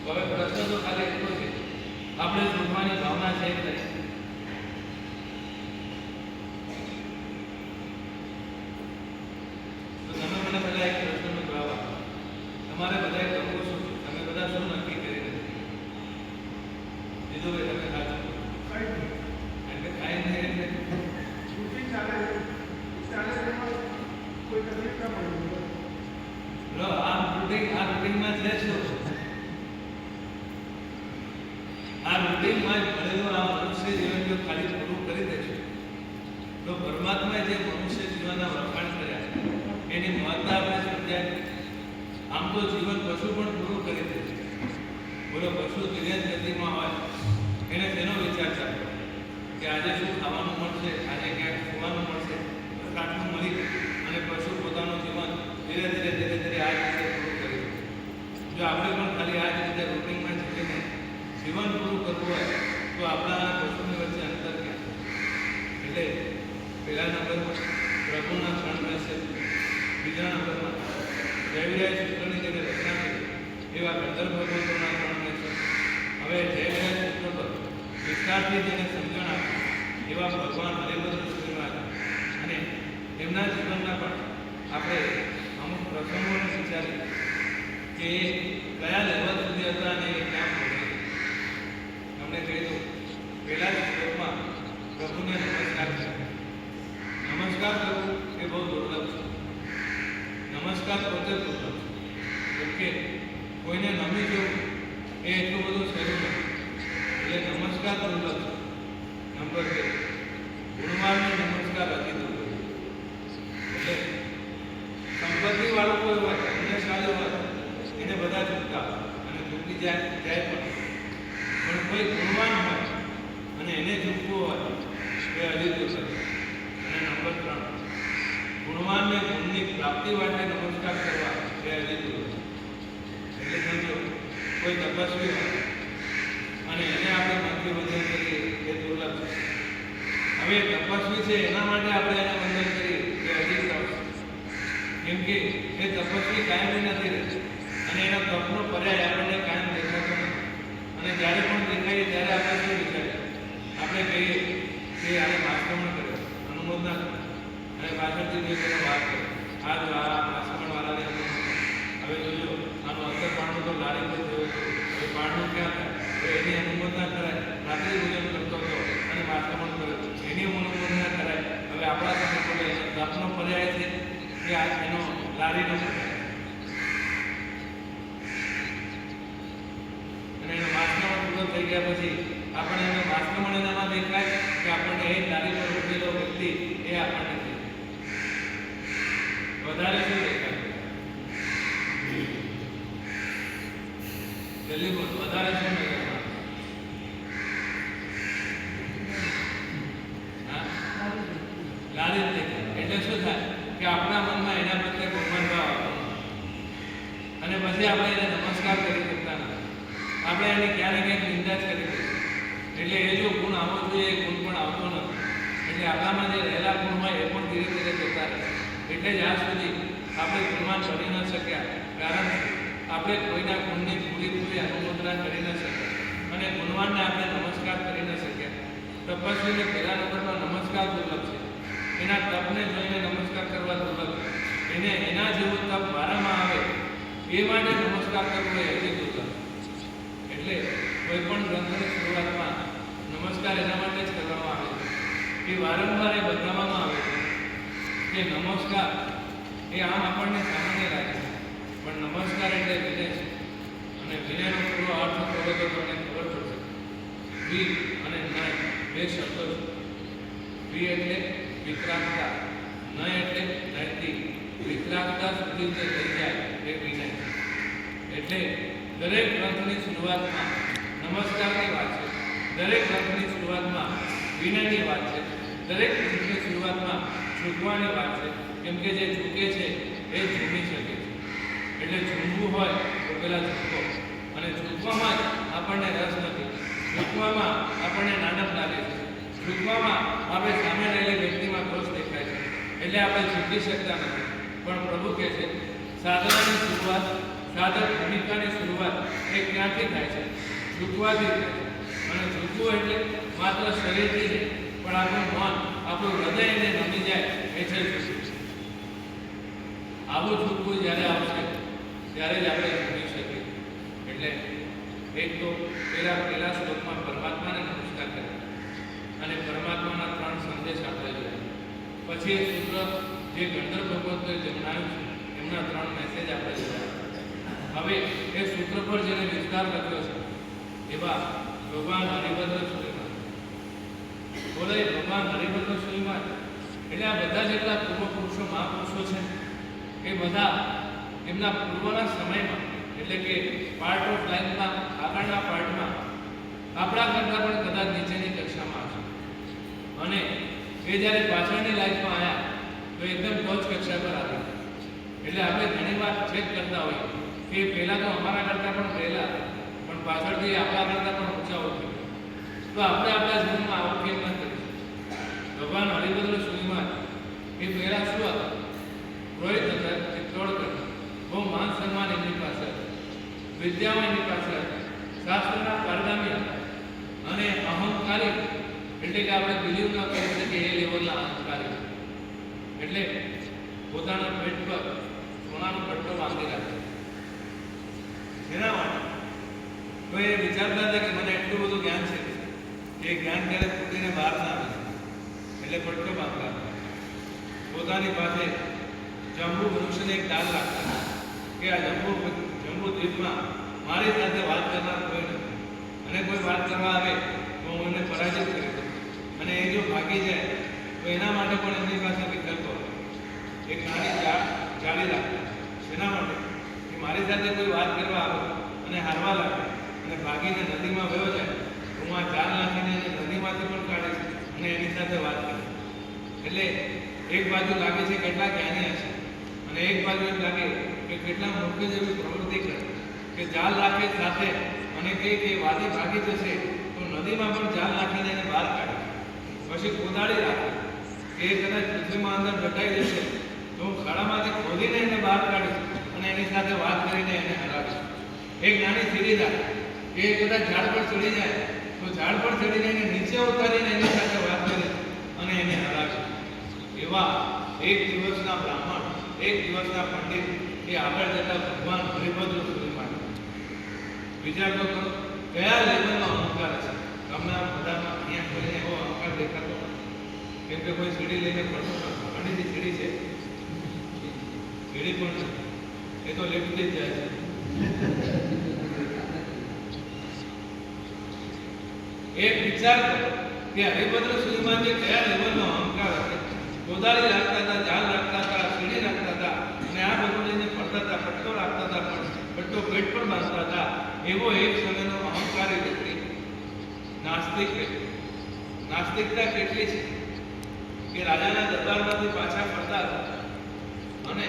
હવે પ્રશ્ન તો ખાલી એટલો છે, આપણે શોધવાની ભાવના છે કે નહીં? તો તમે મને પહેલા એક પ્રશ્નનો જવાબ આપો. તમારે બધાએ કરવું શું છે? તમે બધા શું નક્કી કરી નથી? દીધું ભાઈ તમે ખાજો એટલે ખાઈ નહીં એટલે કોઈ તકલીફ ના પડે. આ રૂટીનમાં છે શું? આ રૂટીનમાં ભણેલું આ મનુષ્ય જીવન જો ખાલી પૂરું કરી દેશું તો પરમાત્માએ જે મનુષ્ય જીવનના વખાણ કર્યા એની મહત્તા આપણે સમજાય. આમ તો જીવન પશુ પણ પૂરું કરી દે છે. બોલો, પશુ ધીરે ગતિમાં હોય એને તેનો વિચાર ચાલે કે આજે શું ખાવાનું મળશે, આજે ક્યાંક સુવાનું મળશે, કાટલું મળી અને પશુ પોતાનું જીવન ધીરે ધીરે આ રીતે પૂરું કરી દે. જો આપણે પણ ખાલી આ જ રીતે રૂટીનમાં જીવીને જીવન પૂરું કરવું હોય તો આપણા પશુની વચ્ચે અંતર ક્યાં? એટલે પહેલા નંબરમાં પ્રભુના શરણ રહેશે, બીજા નંબરમાં જયવિરાય સૂત્રની જેને રચના કરી એવા ગંધર્વ ભગવંતોના શરણ રહેશે. હવે જયવિરાય સૂત્ર પર વિસ્તારથી જેને સમજણ આપી એવા ભગવાન હરિભદ્ર શ્રીનિવાસ અને એમના જીવનના પણ આપણે અમુક પ્રસંગોને વિચારી કે કયા લેવલ સુધી હતા અને એ ક્યાં પહોંચી. તમને કહી દઉં, પહેલા જ શ્લોકમાં પ્રભુને નમસ્કાર કર્યો. નમસ્કાર કરવું એ બહુ દુર્લભ છે. નમસ્કાર પોતે દુર્લભ છે. કેમ કે કોઈને નમી જવું એ એટલું બધું સહેલું નથી. એટલે નમસ્કાર દુર્લભ છે. નંબર 2, ગુણવાનને નમસ્કાર અતિ દુર્લભ. એટલે સંપત્તિવાળું કોઈ હોય, પુણ્યશાળી હોય એને બધા ઝૂકતા અને ઝૂકી જાય પણ કોઈ ગુણવાન હોય અને એને ઝૂકવું હોય એ અતિ દુર્લભ. અને નંબર 3, ગુણવાનને ગુણની પ્રાપ્તિ માટે નમસ્કાર કરવા એ અતિ દુર્લભ. એટલે સમજો, કોઈ તપસ્વી હોય અને એને આપણે મંત્રી વંદન કરીએ એ દુર્લભ છે. હવે તપસ્વી છે એના માટે આપણે એને વંદન કરીએ એ અધિક તપ. કેમ કે એ તપસ્વી કાયમી નથી રહેતી અને એના તપનો પર્યાય આપણને કાયમ દેખાતો નથી. અને જ્યારે પણ દેખાય ત્યારે આપણે શું વિચારીએ? આપણે કહીએ કે આને માસ્કમણ કર્યો, અનુમોદના કરે અને પાછળથી જે તેનો વાત કરે, આ જો આ માસ્કમણવાળાને હવે જોજો આનું અંતર પાણું તો લારી પર થયું હતું, હવે પાણું ક્યાં થાય? હવે એની અનુમોદના કરાય. રાત્રિ ભોજન કરતો હતો અને માસ્કમણ કર્યો, એની અનુમોદના કરાય. હવે આપણા સામે બોલે એનો તપનો પર્યાય છે કે આ એનો લારીનો પર્યાય. અને એનો માસ્કમણ પૂરો થઈ ગયા પછી આપણે એનો માસ્કમણ એનામાં દેખાય કે આપણને એ લારી પર ઉભેલો વ્યક્તિ એ આપણને વધારે શું દેખાય? જલ્દી બોલ, વધારે શું નજરમાં? હા, લારી જ દેખાય. એટલે શું થાય કે આપણા મનમાં એના પ્રત્યે ગુમાન ભાવ આવવાનો અને પછી આપણે એને નમસ્કાર કરી શકતા નથી. આપણે એને ક્યારેક ક્યાંક નિંદા જ કરી દઈએ. એટલે એ જો ગુણ આવવો જોઈએ એ ગુણ પણ આવતો નથી. એટલે આપણામાં જે રહેલા ગુણ હોય એ પણ ધીરે ધીરે જતા રહે. એટલે જ આજ સુધી આપણે ગુણવાન બની ન શક્યા. કારણ આપણે કોઈના ગુણની પૂરી અનુમોદના કરી ન શક્યા અને ગુણવાનને આપણે નમસ્કાર કરી ન શક્યા. તપસ્વીને પહેલા નંબરમાં નમસ્કાર દુર્લભ છે. એના તપને જોઈને નમસ્કાર કરવા દુર્લભ છે. એને એના જેવો તપ વારામાં આવે એ માટે નમસ્કાર કરવો એ હજી દુર્લભ. એટલે કોઈ પણ ગ્રંથની શરૂઆતમાં નમસ્કાર એના માટે જ કરવામાં આવે છે કે વારંવાર એ બતાવવામાં આવે છે કે નમસ્કાર એ આમ આપણને સામાન્ય લાગે છે પણ નમસ્કાર એટલે વિનય છે અને વિનયનો પૂરો અર્થ કરો તો તમને ખબર પડશે. વિ અને નય બે શબ્દો છે. વિ એટલે વિતરાગતા, નય એટલે નૈતિક. વિતરાગતા સુધી જે લઈ જાય એ વિનય છે. એટલે દરેક ગ્રંથની શરૂઆતમાં નમસ્કારની વાત છે, દરેક ગ્રંથની શરૂઆતમાં વિનયની વાત છે, દરેક ગ્રંથની શરૂઆતમાં ઝૂકવાની વાત છે. કેમ કે જે ઝૂકે છે એ ઝૂમી શકે છે. એટલે ઝૂમવું હોય તો પેલા ઝૂકો અને ઝૂકવામાં જ આપણને રસ નથી. ઝૂકવામાં આપણને નાનક લાગે છે. ઝૂકવામાં આપણે સામે રહેલી વ્યક્તિમાં દોષ દેખાય છે. એટલે આપણે ઝૂકી શકતા નથી. પણ પ્રભુ કહે છે સાધનાની શરૂઆત, સાધક ભૂમિકાની શરૂઆત એ ક્યાંથી થાય છે? ઝૂકવાથી થાય છે. અને ઝૂકવું એટલે માત્ર શરીરથી નહીં પણ આપણું મન, આપણું હૃદય એને નમી જાય એ છે ઝૂકવું. આવું ઝૂકવું જ્યારે આવશે ત્યારે જ આપણે ઝૂકી શકીએ. એટલે એક તો પહેલા શ્લોકમાં પરમાત્માને નમસ્કાર કરે અને પરમાત્માના 3 સંદેશ આપણે જોયા. પછી એ સૂત્ર જે ગણધર ભગવંતોએ જણાવ્યું છે એમના 3 મેસેજ આપણે જોયા. હવે એ સૂત્ર પર જેને વિસ્તાર લખ્યો છે એવા ભગવાન હરિભદ્ર સુરીમાન. બોલે ભગવાન હરિભદ્ર સુરીમાન એટલે આ બધા જેટલા પૂર્વ પુરુષો, મહાપુરુષો છે એ બધા એમના પૂર્વના સમયમાં એટલે કે પાર્ટ ઓફ લાઈફના આગળના પાર્ટમાં આપણા કરતાં પણ કદાચ નીચેની કક્ષામાં હશે અને એ જ્યારે પાછળની લાઈફમાં આવ્યા તો એકદમ ટોચ કક્ષા પર આવી. એટલે આપણે ઘણી વાર ચેક કરતા હોઈએ કે પહેલાં તો અમારા કરતાં પણ પહેલાં પણ પાછળથી આપણા કરતાં પણ ઊંચા ઉઠ્યું. તો આપણે આપણા જીવનમાં આવું કેમ ન કરીશું? ભગવાન હરિભદ્ર સુરીમાન એ પહેલાં શું હતા? રોહિત હતા, ચિત્તોડ કરતા. બહુ માન સન્માન એમની પાસે હતું, વિદ્યાઓ એમની પાસે હતી, શાસ્ત્રના પારગામી હતા અને અહંકારી એટલે કે આપણે બિલીવ ન કરી શકીએ એ લેવલના અહંકારી. એટલે પોતાના પેટ પર સોનાનો પટ્ટો બાંધી રાખે. એના માટે તો એ વિચારતા હતા કે મને એટલું બધું જ્ઞાન છે એ જ્ઞાન ક્યારે ફૂટીને બહાર ના આવે એટલે પટ્ટો બાંધતા. પોતાની પાસે જંબુ વૃક્ષને એક ડાળ રાખતા કે આ જંબુ દ્વીપમાં મારી સાથે વાત કરનાર કોઈ નથી અને કોઈ વાત કરવા આવે તો હું એને પરાજિત કરી દઉં અને એ જો ભાગી જાય તો એના માટે પણ એમની પાસે વિકલ્પો એક નાની જાળી રાખતા. એના માટે કે મારી સાથે કોઈ વાત કરવા આવે અને હારવા લાગે અને ભાગીને નદીમાં વયો જાય તો હું આ જાળ નાખીને એને નદીમાંથી પણ કાઢીશ અને એની સાથે વાત કરીશ. એટલે એક બાજુ લાગે છે કેટલા જ્ઞાની હશે અને એક બાજુ એમ લાગે કે કેટલા મૂર્ખ જેવી પ્રવૃત્તિ કરે કે જાળ રાખે સાથે અને કે વાદી ભાગી જશે તો નદીમાં પણ જાળ નાખીને એને બહાર કાઢે. પછી કોદાળી રાખે કે એ કદાચ પૃથ્વીમાં અંદર દટાઈ જશે તો હું ખાડામાંથી ખોદીને એને બહાર કાઢીશ અને એની સાથે વાત કરીને એને હરાવીશ. એક નાની સીડી રાખે કે એ કદાચ ઝાડ પર ચડી જાય તો ઝાડ પર ચડીને એને નીચે ઉતારીને એની સાથે વાત કરીશ અને એને હરાવીશ. એવા એક દિવસના બ્રાહ્મણ, એક દિવસના પંડિત એ આગળ જતા ભગવાન હરિભદ્ર સુરીમાન. વિચાર તો કરો કયા લેવલનો અહંકાર છે. તમને બધામાં અહીંયા કોઈને એવો અહંકાર દેખાતો કેમ કે કોઈ સીડી લઈને પડતો ઘણી સીડી છે, સીડી પણ એ તો લિફ્ટથી જ જાય છે. એક વિચાર કરો કે હરિભદ્ર સુરીમાન જે કયા લેવલનો અહંકાર હશે. કોદાળી રાખતા હતા, જાળ રાખતા હતા, સીડી રાખતા હતા અને આ બધું લઈને ફરતા હતા, પટ્ટો રાખતા હતા, પટ્ટો પેટ પર બાંધતા હતા. એવો એક સમયનો અહંકારી વ્યક્તિ નાસ્તિક વ્યક્તિ. નાસ્તિકતા કેટલી છે કે રાજાના દરબારમાંથી પાછા ફરતા અને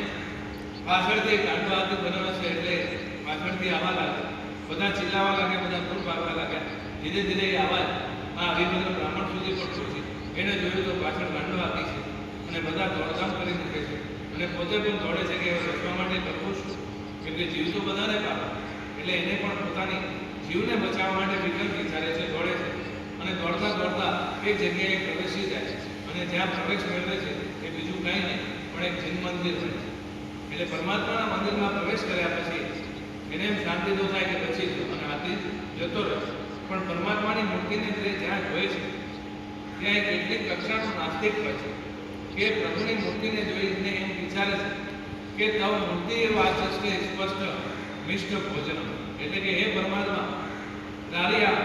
પાછળથી કાંડો હાથી બનાવે છે એટલે પાછળથી આવવા લાગે, બધા ચિલ્લાવા લાગે, બધા દૂર ભાગવા લાગ્યા. ધીરે ધીરે એ અવાજ આ હરિભદ્ર બ્રાહ્મણ સુધી પણ પહોંચી. એને જોયું તો પાછળ કાંડો હાથી છે અને બધા દોડધામ કરી મૂકે છે અને પોતે પણ દોડે છે કે હવે બચવા માટે કરવું શું, કેમ કે જીવ તો બધાને પામે. એટલે એને પણ પોતાની જીવને બચાવવા માટે વિકલ્પ વિચારે છે, દોડે છે અને દોડતા દોડતા એક જગ્યાએ પ્રવેશી જાય છે અને જ્યાં પ્રવેશ મેળવે છે એ બીજું કાંઈ નહીં પણ એક જૈન મંદિર હોય છે. એટલે પરમાત્માના મંદિરમાં પ્રવેશ કર્યા પછી એને એમ શાંતિ તો થાય કે પછી અને હાથી જતો રહે, પણ પરમાત્માની મૂર્તિને તે જ્યાં જોઈ છે ત્યાં એક કેટલીક કક્ષાનો નાસ્તિક હોય છે કે પ્રભુની મૂર્તિને જોઈને એમ વિચારે છે કે તવ મૂર્તિ એ વાચસ્કે સ્પષ્ટ મિષ્ટ ભોજન, એટલે કે હે પરમાત્મા, તારી આ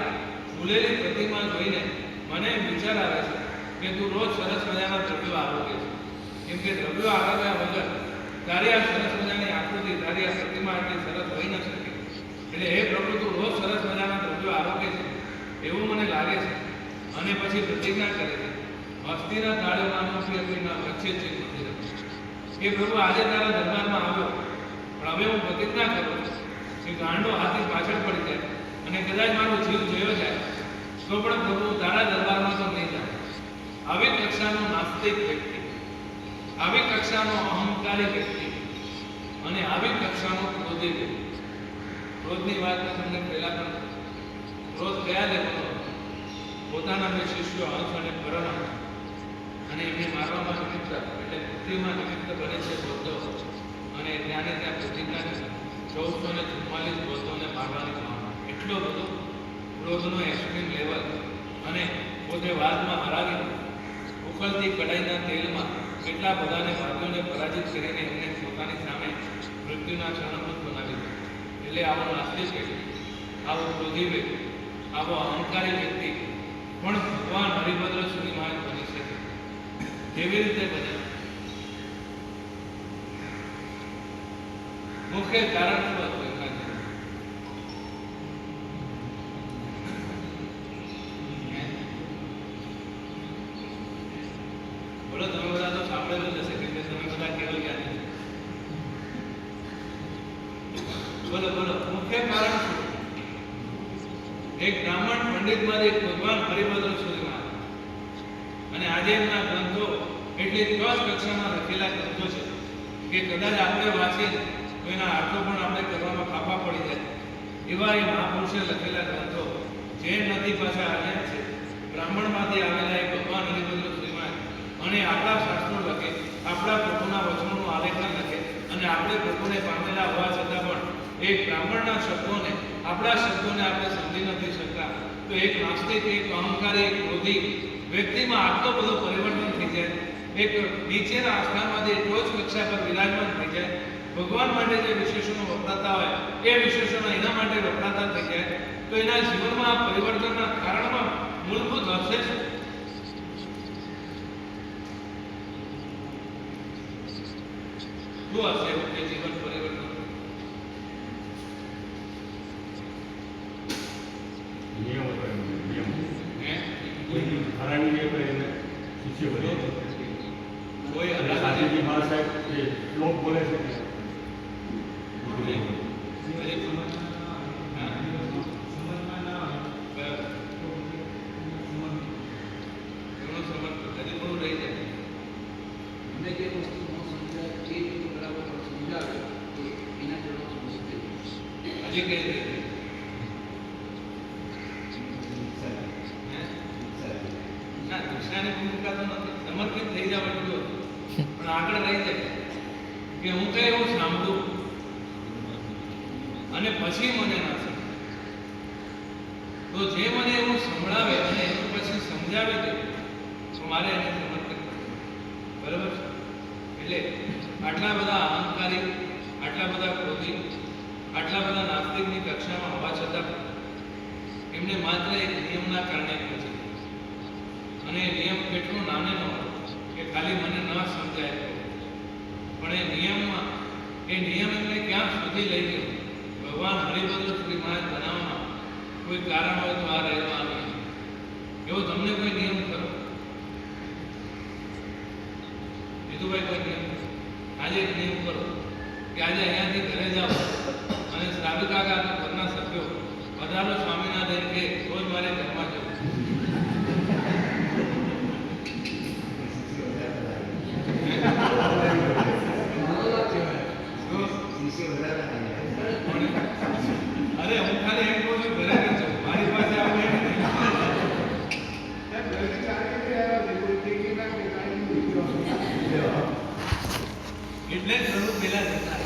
ફૂલેલી પ્રતિમા જોઈને મને એમ વિચાર આવે છે કે તું રોજ સરસ મજાના દ્રવ્યો આરોગે છે, કેમ કે દ્રવ્યો આરોગ્યા વગર તારી આ સરસ મજાની આકૃતિ, તારી આ પ્રતિમા એટલી સરસ હોઈ ન શકે. એટલે હે પ્રભુ, તું રોજ સરસ મજાના દ્રવ્યો આરોગે છે એવું મને લાગે છે. અને પછી પ્રતિજ્ઞા કરે છે, હસ્તીના તાળે નાનો ના વચ્ચે છે મંદિર કે પ્રભુ આજે તારા દરબારમાં આવ્યો, પણ હવે હું પ્રતિજ્ઞા કરું છું કે ગાંડો હાથી પાછળ પડી જાય અને કદાચ મારો જીવ જોયો જાય તો પણ પ્રભુ તારા દરબારમાં તો નહીં જાય. આવી કક્ષાનો નાસ્તિક વ્યક્તિ, આવી કક્ષાનો અહંકારી વ્યક્તિ અને આવી કક્ષાનો ક્રોધી વ્યક્તિ. ક્રોધની વાત તમને પહેલા પણ, ક્રોધ કયા લેવાનો? પોતાના બે શિષ્યો હંસ અને કરણ અને એમને મારવામાં નિમિત્ત એટલે મૃત્યુમાં નિમિત્ત બને છે બૌદ્ધો, અને ત્યાંને ત્યાં પ્રતિજ્ઞા છે 1444 બૌદ્ધોને મારવાની ભાવના. એટલો બધો ક્રોધનો એક્સ્ટ્રીમ લેવલ, અને પોતે વાદમાં હરાવી ઉકળતી કડાઈના તેલમાં કેટલા બધાને વાદીઓને પરાજિત કરીને એમને પોતાની સામે મૃત્યુના ક્ષણભૂત બનાવી દીધા. એટલે આવો નાસ્તિક વ્યક્તિ, આવો ક્રોધી વ્યક્તિ, આવો અહંકારી વ્યક્તિ પણ ભગવાન હરિભદ્ર સુધી મહાન બની શકે. કેવી રીતે બને? મુખ્ય કારણ શું હતું? બોલો, તમે બધા તો સાંભળેલું જ હશે, કે તમે બધા કેવલ જ્ઞાની. બોલો બોલો, મુખ્ય કારણ શું? એક બ્રાહ્મણ પંડિતમાંથી ભગવાન હરિભદ્ર સુધીમાં, અને આજે એમના ગ્રંથો એટલી ક્રોસ કક્ષામાં લખેલા ગ્રંથો છે કે કદાચ આપણે વાંચીએ તો એના અર્થો પણ આપણે કરવામાં ફાફા પડી જાય એવા એ મહાપુરુષે લખેલા ગ્રંથો જૈન નથી પાછા આવ્યા છે. બ્રાહ્મણમાંથી આવેલા એક ભગવાન હરિભદ્ર સુધીમાં, અને આપણા શાસ્ત્રો લખે, આપણા પ્રભુના વચનોનું આલેખન લખે, અને આપણે પ્રભુને પામેલા હોવા છતાં પણ એક બ્રાહ્મણના શબ્દોને, આપણા શબ્દોને આપણે સમજી નથી શકતા. તો એક નાસ્તિક, એક અહંકારી, એક ક્રોધી વ્યક્તિમાં આટલો બધો પરિવર્તન થઈ જાય, એક નીચેના આસ્થાનમાંથી ટોચ કક્ષા પર વિરાજમાન થઈ જાય. ભગવાન માટે જે વિશેષણો વપરાતા હોય એ વિશેષણો એના માટે વપરાતા થઈ જાય, તો એના જીવનમાં આ પરિવર્તનના કારણમાં મૂળભૂત હશે શું? શું હશે એવું કે જીવન પરિવર્તન? સમર્પિત થઈ જવા એટલું પણ આગળ રહી જાય કે હું કઈ એવું સાંભળું અને પછી મને ના સમજાય, તો જે મને એવું સંભળાવે અને એનું પછી સમજાવી દે તો મારે એને સમર્પિત કરવું. બરાબર છે? એટલે આટલા બધા અહંકારી, આટલા બધા ક્રોધી, આટલા બધા નાસ્તિકની કક્ષામાં હોવા છતાં એમને માત્ર એક નિયમના કારણે પહોંચે, અને એ નિયમ કેટલો નાનો ન હોય કે ખાલી મને ન સમજાય, પણ એ નિયમ એમને ક્યાં સુધી લઈ ગયો? ભગવાન હરિભદ્ર શ્રી મહારાજ કોઈ કારણ હોય તો આ રહેવા નહીં, એવો તમને કોઈ નિયમ કરો? જીતુભાઈ કોઈ નિયમ? આજે એક નિયમ કરો કે આજે અહીંયાથી ઘરે જાઓ અને શ્રાવ્ય કાકા ઘરના સભ્યો પધારો સ્વામિનારાયણ કે રોજ મારે ઘરમાં જવું. અરે હું ખાલી એમ કહું છું ઘરે જ છું, મારી પાસે આવે એટલે જ જરૂર પેલા જતા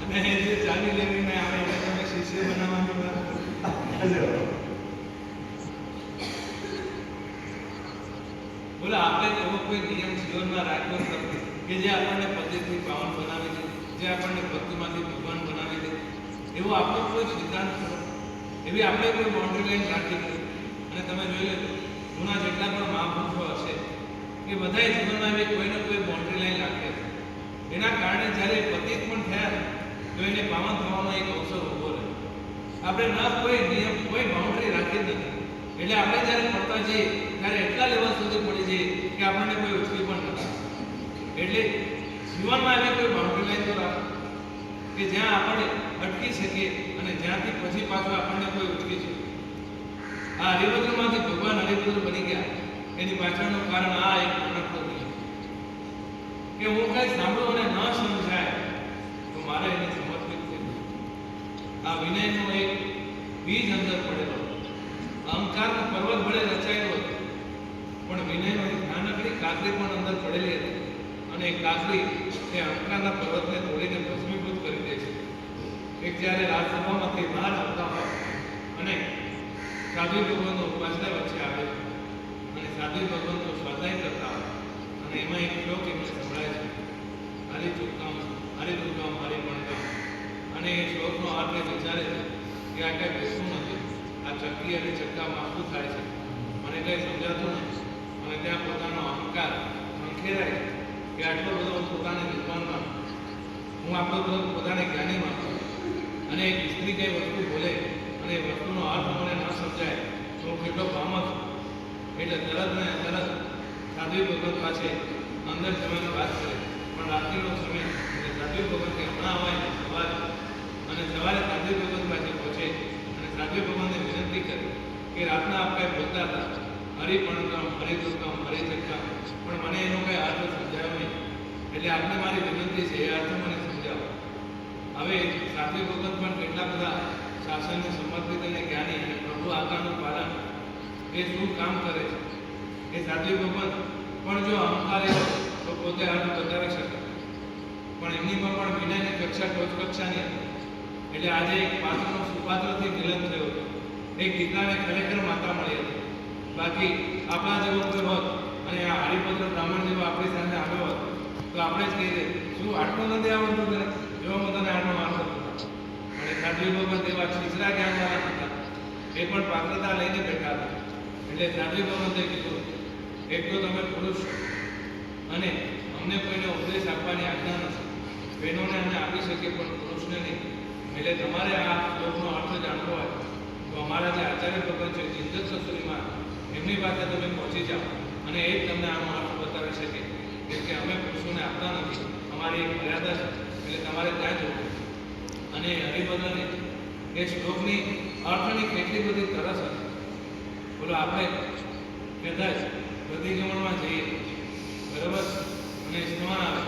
અને જે ચાલી લેવીને આવે એને તમે શિષ્ય બનાવવાની વાત બોલો. આપણે એવો કોઈ નિયમ જીવનમાં રાખ્યો નથી કે જે આપણને પતિથી પાવન બનાવે છે, જે આપણને ભક્તિમાંથી ભગવાન બનાવે છે, એવો આપણો કોઈ સિદ્ધાંત ખરો? એવી આપણે કોઈ બાઉન્ડ્રી લાઈન રાખી નથી. અને તમે જોઈ લેજો જૂના જેટલા પણ મહાપુરુષો હશે એ બધાએ જીવનમાં એવી કોઈને કોઈ બાઉન્ડ્રી લાઈન રાખી હતી. એના કારણે જ્યારે પતિત પણ થયા તો એને પાવન થવાનો એક અવસર ઊભો રહ્યો. આપણે ન કોઈ નિયમ કોઈ બાઉન્ડ્રી રાખી જ નથી. એટલે આપણે જ્યારે પડતા જઈએ ત્યારે એટલા લેવલ સુધી પડી જઈએ કે આપણને કોઈ ઉચકી પણ નથી. એટલે જીવનમાં એવી કોઈ બાઉન્ડ્રી લાઈન તો રાખો કે જ્યાં આપણે અટકી શકીએ અને જ્યાંથી પછી પાછું આપણને કોઈ ઉચકી શકે. આ હરિભદ્રમાંથી ભગવાન હરિભદ્ર બની ગયા એની પાછળનું કારણ આ એક નાનકડો નિયમ કે હું કંઈ સાંભળું અને ન સમજાય તો મારે એને સમર્પિત કરવું. આ વિનયનો એક બીજ અંદર પડેલો, અહંકારનો પર્વત ભલે રચાયેલો હતો પણ વિનયનો એક નાનકડી કાકરી પણ અંદર પડેલી હતી અને એ કાકરી તે અહંકારના પર્વતને તોડીને ભસ્મીભૂત કરી દે છે. એક જ્યારે રાજસભામાંથી બહાર આવતા હોય અને સાધુ ભગવાનનો ઉપાસના વચ્ચે આવે અને સાધુ ભગવાનનો સ્વાધ્યાય કરતા હોય અને એમાં એક શ્લોક એમને સંભળાય છે, હરિ ચુક્કામ હરિ દુર્ગામ હરિ પણગામ. અને એ શ્લોકનો અર્થ એ વિચારે છે કે આ કંઈ બેસતું નથી, આ ચક્કી અને ચક્કામાં શું થાય છે મને કંઈ સમજાતું નથી. અને ત્યાં પોતાનો અહંકાર ખંખેરાય કે આટલો બધો પોતાને વિદ્વાન માનું, હું આટલો બધો પોતાને જ્ઞાની માનું અને એક સ્ત્રી કંઈ વસ્તુ બોલે અને એ વસ્તુનો અર્થ મને ન સમજાય તો હું કેટલો પામો છું. એટલે તરત ને તરત સાધુ ભગવત પાસે અંદર જવાની વાત કરે. પણ રાત્રિનો સમય એટલે સાધુ ભગવત કે હમણાં આવે સવારે અને સવારે સાધુ ભગવત પાસે પહોંચે અને સાધુ ભગવાનને વિનંતી કરે કે રાતના આપ કાંઈ બોલતા હતા હરિ પણગામ હરિ દુર્ગામ હરિ ચક્કામ, પણ મને એનો કંઈ અર્થ સમજાયો નહીં. એટલે આપને મારી વિનંતી છે એ અર્થ મને સમજાવો. હવે સાધુ ભગવત પણ કેટલા બધા શાસનને સમર્પિત અને જ્ઞાની અને પ્રભુ આજ્ઞાનું પાલન એ શું કામ કરે છે. એ સાધુ ભગવત પણ જો અહંકાર એવો તો પોતે અર્થ બતાવી શકે, પણ એમનીમાં પણ વિનયની કક્ષા ટોચ કક્ષાની હતી. એટલે આજે એક પાત્રનો સુપાત્રથી મિલન થયો હતો. એક દીકરાને ખરેખર માતા મળી હતી. બાકી આપણા જેવો કોઈ હોત અને આ હરિભદ્ર બ્રાહ્મણ જેવો આપણી સામે આવ્યો હોત તો આપણે જ કહીએ શું આટલું નથી આવડતું તને, જો હું તને આટલો મારતો હતો. અને સાધુ ભગવત એવા છીછરા જ્ઞાનવાળા હતા, એ પણ પાત્રતા લઈને બેઠા હતા. એટલે સાધુ ભગવતે કીધું એક તો તમે પુરુષ અને અમને કોઈને ઉપદેશ આપવાની આજ્ઞા નથી, બહેનોને અમે આપી શકીએ પણ પુરુષને નહીં. એટલે તમારે આ શ્લોકનો અર્થ જાણવો હોય તો અમારા જે આચાર્ય ભગવાન છે ચિંતક સસુરીમાં એમની પાસે તમે પહોંચી જાઓ અને એ જ તમને આનો અર્થ બતાવી શકે. કેમ કે અમે પુરુષોને આપતા નથી, અમારી એક મર્યાદા છે. એટલે તમારે ત્યાં જવું. અને હરિભદ્રને એ શ્લોકની અર્થની કેટલી બધી તરસ હતી. બોલો આપણે કદાચ બધી ગમણમાં જઈએ બરાબર અને સ્નાન આવે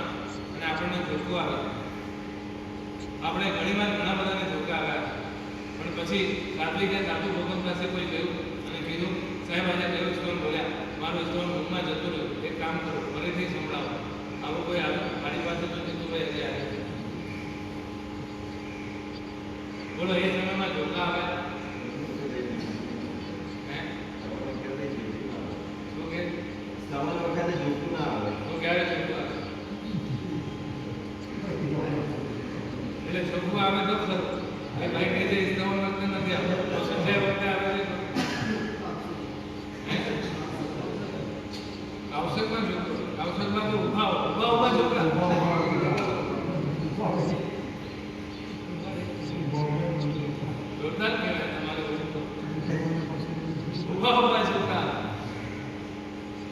અને આપણને ધોકો આવે. આપણે ઘણીવાર ઘણા બધાને ધોકા આવ્યા પણ પછી સાત્વિકે સાધુ ભગવાન પાસે કોઈ ગયું અને કીધું સાહેબ આજે કયું સ્ટોન બોલ્યા, મારું સ્ટોન રૂમમાં જતું રહ્યું, એક કામ કરો ફરીથી સંભળાવો. આવું કોઈ આવ્યું મારી પાસે તો કીધું ભાઈ હજી આવે. બોલો એ સમયમાં ધોકા આવ્યા ક્યારે ચોખ્ખું આવે? એટલે ચોખ્ખું આવે તો ખરું. એ ભાઈ કહે છે ઇસ્તવન વખતે નથી આવતો, સંજય વખતે આવે છે. આવશ્યકમાં છોકરો, આવશ્યકમાં તો ઉભા છોકરા ઉભા ઉભા છોકરા.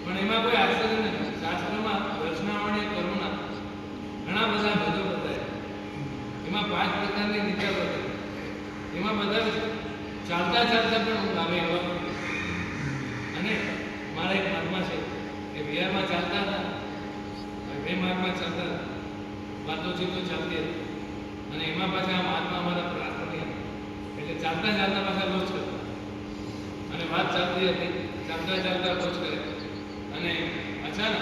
પણ એમાં કોઈ આશ્ચર્ય નથી. શાસ્ત્રમાં રચનાવળી કર્મના ઘણા બધા ભેદો બતાવ્યા. એમાં 5 પ્રકારની નિદ્રા બતાવી. એમાં બતાવે ચાલતા ચાલતા પણ ઊંઘ આવે એવા પણ. અને મારા એક મહાત્મા છે કે વિહારમાં ચાલતા હતા, 2 માર્ગમાં ચાલતા હતા, વાતોચીતો ચાલતી હતી. અને એમાં પાછા મહાત્મા અમારા પ્રાર્થના એટલે ચાલતા ચાલતા પાછા રોજ કરતા. અને વાત ચાલતી હતી, ચાલતા ચાલતા રોજ કરે. અને અચાનક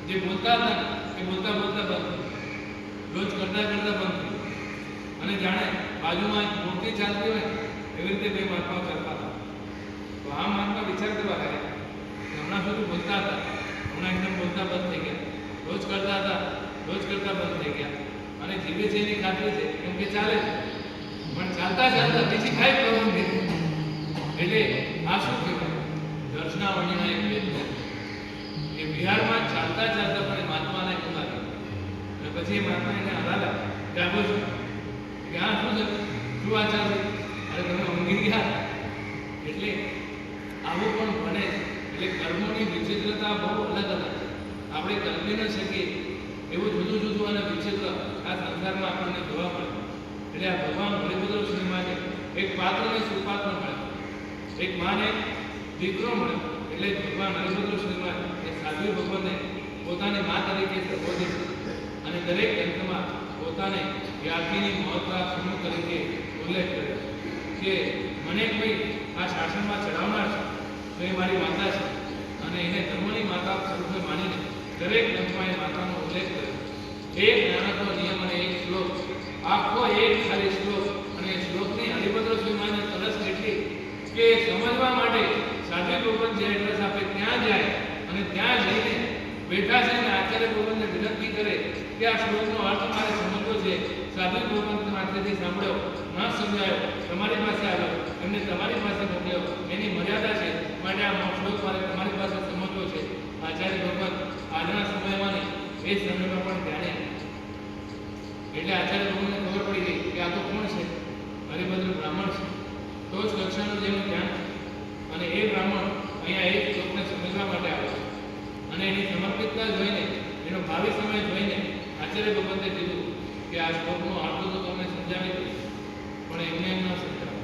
જે બોલતા હતા એ બોલતા બોલતા બંધ થયું. રોજ કરતા કરતા બંધ થયું. અને જાણે બાજુમાં એક મૂર્તિ ચાલતી હોય એવી રીતે 2 મહાત્માઓ ચાલતા હતા. તો આ મહાત્મા વિચાર કરવા લાગ્યા કે હમણાં સુધી બોલતા હતા, હમણાં એકદમ બોલતા બંધ થઈ ગયા. રોજ કરતા હતા, રોજ કરતા બંધ થઈ ગયા. અને જીવે છે એની ખાતરી છે કેમ કે ચાલે છે. પણ ચાલતા ચાલતા બીજી કાંઈ પ્રવૃત્તિ એટલે આ શું કહેવાય? દર્શનાવળીના એક ભેદ એ બિહારમાં ચાલતા ચાલતા પણ એ મહાત્માને કમાવી. અને પછી એ મહાત્મા એને હલાલા કે આપો છો કે હા શું છે, શું આ ચાલુ? અરે તમે ઊંઘી ગયા. એટલે આવું પણ બને છે. એટલે કર્મોની વિચિત્રતા બહુ અલગ અલગ છે. આપણે કલ્પી ન શકીએ એવું જુદું જુદું અને વિચિત્ર આ સંસારમાં આપણને જોવા મળે. એટલે આ ભગવાન હરિભદ્ર શ્રીમાને એક પાત્રને સુપાત્ર મળે, એક માને દીકરો મળે. એટલે ભગવાન હરિભદ્ર શ્રીમાન એ સાધ્વી ભગવાનને પોતાની મા તરીકે સંબોધે છે. અને દરેક ગ્રંથમાં પોતાને યાજ્ઞની મહત્તા સમૂહ તરીકે ઉલ્લેખ કરે છે કે મને કોઈ આ શાસનમાં ચડાવનાર છે તો એ મારી માતા છે. અને એને ધર્મની માતા સ્વરૂપે માનીને દરેક ગ્રંથમાં એ માતાનો ઉલ્લેખ કરે. એક નાનકડો નિયમ અને એક શ્લોક, આખો એક ખાલી શ્લોક. અને એ શ્લોકની હરિભદ્ર શ્રીમાને તરસ કેટલી કે સમજવા માટે સાધ્વી ભગવાન જે એડ્રેસ આપે ત્યાં જાય અને ત્યાં જઈને બેઠા છે અને આચાર્ય ભગવાનને વિનંતી કરે કે આ શ્લોકનો અર્થ મારે સમજવો છે. સાધ્વી ભગવાન માથેથી સાંભળ્યો, ન સમજાયો, તમારી પાસે આવ્યો, એમને તમારી પાસે મોકલ્યો. એની મર્યાદા છે માટે આ શ્લોક મારે તમારી પાસે સમજવો છે. આચાર્ય ભગવાન આજના સમયમાં નહીં, એ સમયમાં પણ ધ્યાને. એટલે આચાર્ય ભગવાનને ખબર પડી ગઈ કે આ તો કોણ છે? હરિભદ્ર બ્રાહ્મણ છે. તો જ કક્ષાનું જેનું ધ્યાન. અને એ બ્રાહ્મણ અહીંયા એક શ્લોકને સમજવા માટે આવે છે. અને એની સમર્પિતતા જોઈને, એનો ભાવિ સમય જોઈને આચાર્ય ભગવંતે કીધું કે આ શ્લોકનો અર્થ તો તમને સમજાવી દઈશ, પણ એમને એમ ન સમજાવે.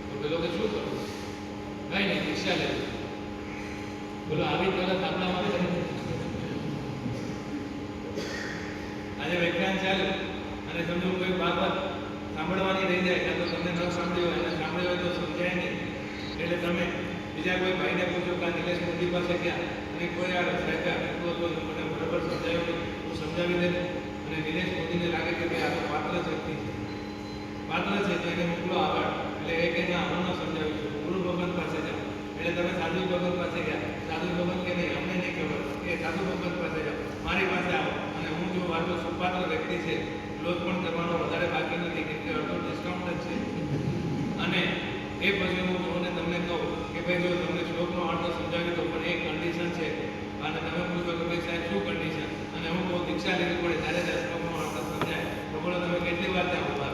તો પેલો કે શું કરવું? કઈ નહીં, દીક્ષા લેવી. બોલો આવી તરત આપણા માટે આજે વ્યાખ્યાન ચાલે અને સમજો કોઈ બાબત સાંભળવાની રહી જાય કાં તો તમને ન સાંભળ્યું હોય અને સાંભળ્યું હોય તો સમજાય નહીં. એટલે તમે બીજા કોઈ ભાઈને પૂછો કે નિલેશ મોદી પાસે ગયા અને કોઈ આ સાહેબ આટલું હતું મને બરાબર સમજાયું નહીં, હું સમજાવી દે. અને નિલેશ મોદીને લાગે કે ભાઈ આ તો પાત્ર શક્તિ છે, પાત્ર છે તો એને મોકલો આગળ. એટલે એ કે ના, હું ન સમજાવી છું, ગુરુ ભગવાન પાસે જાઓ. એટલે તમે સાધુ ભગવાન પાસે ગયા. સાધુ ભગવાન કે નહીં, અમને નહીં ખબર, એ સાધુ ભગવાન પાસે જાઓ, મારી પાસે આવો. અને હું જો આટલો સુપાત્ર વ્યક્તિ છે, ક્લોઝ પણ કરવાનો વધારે બાકી નથી કેમ કે અડધો ડિસ્કાઉન્ટ જ છે. અને એ પછી હું જોને તમને કહું કે ભાઈ જો તમને શ્લોકનો અર્થ સમજાવી દો, પણ એક કન્ડિશન છે. અને તમે પૂછો કે ભાઈ સાહેબ શું કન્ડિશન? અને હું બહુ દીક્ષા લેવી પડે ત્યારે જ શ્લોકનો અર્થ સમજાય. તો બોલો તમે કેટલી વાર ત્યાં ઉભા?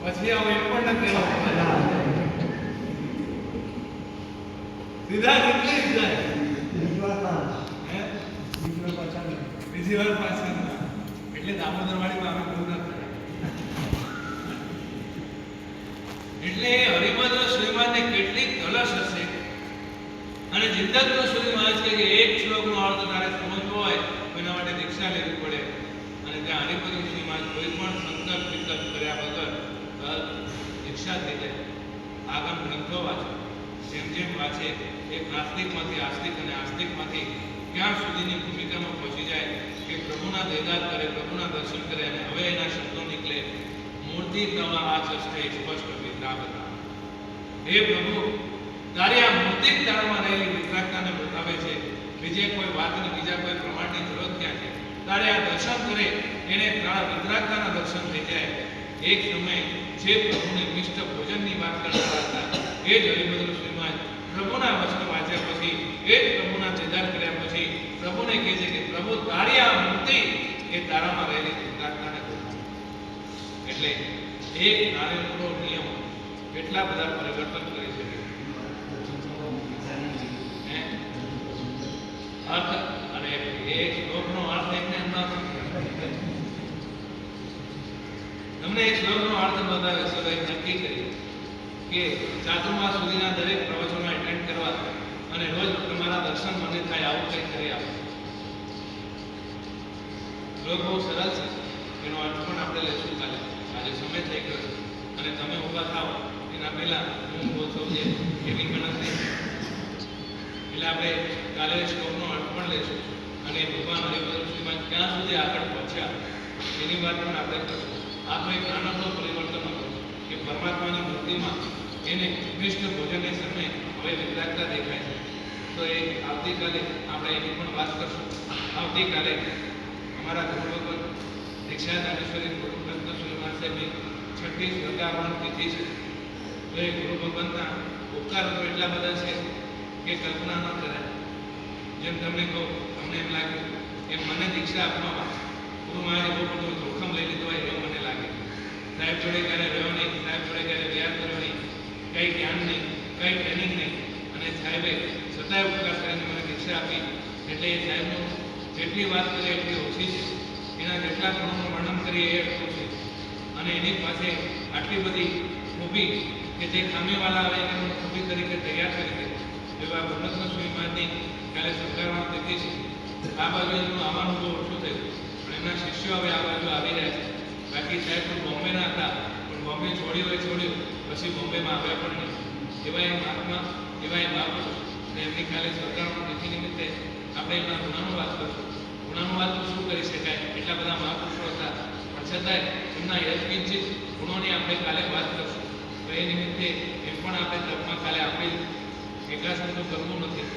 પછી આવું એમ પણ નથી કહેવાનું, સીધા નીકળી જ જાય. બીજી વાર પાછળ એટલે દામોદર વાળીમાં અમે બહુ ના થાય. એટલે હરિભદ્ર શ્રીમાનને કેટલીક કલશ હશે. અને જિંદતનો શ્રીમાન છે કે એક શ્લોકનો અર્થ તારે સમજવો હોય તો એના માટે દીક્ષા લેવી પડે. અને ત્યાં હરિભદ્ર શ્રીમાન કોઈ પણ સંકલ્પ વિકલ્પ કર્યા વગર દીક્ષા થઈ જાય. આગમ ગ્રંથો વાંચો, જેમ જેમ વાંચે એ નાસ્તિકમાંથી આસ્તિક અને આસ્તિકમાંથી ક્યાં સુધીની ભૂમિકામાં પહોંચી જાય કે પ્રભુના દેદાર કરે, પ્રભુના દર્શન કરે. અને હવે એના શબ્દો નીકળે, મૂર્તિ તવા આ ચષ્ટે સ્પષ્ટ વિતરાગતા. હે પ્રભુ, તારી આ મૂર્તિ તારામાં રહેલી વિતરાગતાને બતાવે છે. બીજે કોઈ વાતની, બીજા કોઈ પ્રમાણની જરૂર ક્યાં છે? તારે આ દર્શન કરે એને તારા વિતરાગતાના દર્શન થઈ જાય. એક સમય જે પ્રભુને મિષ્ટ ભોજનની વાત કરતા હતા એ જ હરિભદ્ર શ્રીમાન પ્રભુના વચન વાંચ્યા પછી, એ જ પ્રભુના દીદાર કર્યા પછી પ્રભુને કહે છે કે પ્રભુ તારી આ મૂર્તિ એ તારામાં રહેલી વિતરાગતાને બતાવે. એટલે એક નારેલનો નિયમ કેટલા બધા પરિવર્તન કરી શકે. હે? અર્થ અને એ શ્લોકનો અર્થ એમને એમ ન સમજાય. તમને એ શ્લોકનો અર્થ બતાવે છે નક્કી કરી કે ચાતુર્માસ સુધીના દરેક પ્રવચનો એટેન્ડ કરવા અને રોજ તમારા દર્શન મને થાય આવું કંઈ કરી આપો. શ્લોક બહુ સરળ છે, એનો અર્થ પણ આપણે લઈશું કાલે. આજે સમય થઈ ગયો છે અને તમે ઊભા થાઓ એના પહેલા હું બહુ છું જે એવી ગણતરી એટલે આપણે કાલે શ્લોકનો અર્થ પણ લઈશું અને ભગવાન હરિભદ્રશ્રીમાં ક્યાં સુધી આગળ પહોંચ્યા એની વાત પણ આપણે કરશું. આ તો એક નાનકડો પરિવર્તન હતો કે પરમાત્માની મૂર્તિમાં એને ઉત્કૃષ્ટ ભોજનને સમયે હવે વિતરાગતા દેખાય છે. તો એ આવતીકાલે આપણે એની પણ વાત કરશું. આવતીકાલે અમારા ગુરુ ભગવાન દીક્ષા દાનેશ્વરી ગુરુરત્ન સાહેબની 36 વર્ગાવરણ તિથિ છે. તો એ ગુરુ ભગવાનના ઉપકાર તો એટલા બધા છે કે કલ્પના ન કરાય. જેમ તમને કહું, તમને એમ લાગ્યું કે મને દીક્ષા આપવામાં ગુરુ મહારાજે બહુ બધું જોખમ લઈ લીધું હોય એવું મને લાગે. સાહેબ જોડે ક્યારે રહ્યો નહીં, સાહેબ જોડે ક્યારે વ્યાર કર્યો નહીં, કંઈ જ્ઞાન નહીં, કંઈ ટ્રેનિંગ નહીં, અને સાહેબે છતાંય ઉપકાર કરીને મને દીક્ષા આપી. એટલે એ સાહેબનું જેટલી વાત કરીએ એટલી ઓછી છે, એના જેટલા ગુણોનું વર્ણન કરીએ એ એટલું છે. અને એની પાસે આટલી બધી ખૂબી કે જે ખામીવાળા આવે એને ખૂબી તરીકે તૈયાર કરી દે એવા ગુરુરત્ન સ્વામી મહારાજની કાલે સંસ્કારમાં તિથિ છે. આ બાજુ એનું આવવાનું બહુ ઓછું થયું, પણ એમના શિષ્યો હવે આ બાજુ આવી રહ્યા છે. બાકી સાહેબ પણ બોમ્બેના હતા, પણ બોમ્બે છોડ્યું પછી બોમ્બેમાં આવ્યા પણ નહીં. એવા એ મહાત્મા, એવા એ મહાપુરુષ, અને એમની કાલે સરકારમાં તિથિ નિમિત્તે આપણે એમના ગુણાનું વાત કરશું. ગુણાનું વાત તો શું કરી શકાય, એટલા બધા મહાપુરુષો હતા, પણ છતાંય એમના યજ્ઞિત ગુણોની આપણે કાલે વાત કરશું. તો એ નિમિત્તે એમ પણ આપણે તપમાં કાલે આપેલ એકાસન તો કરવું નથી.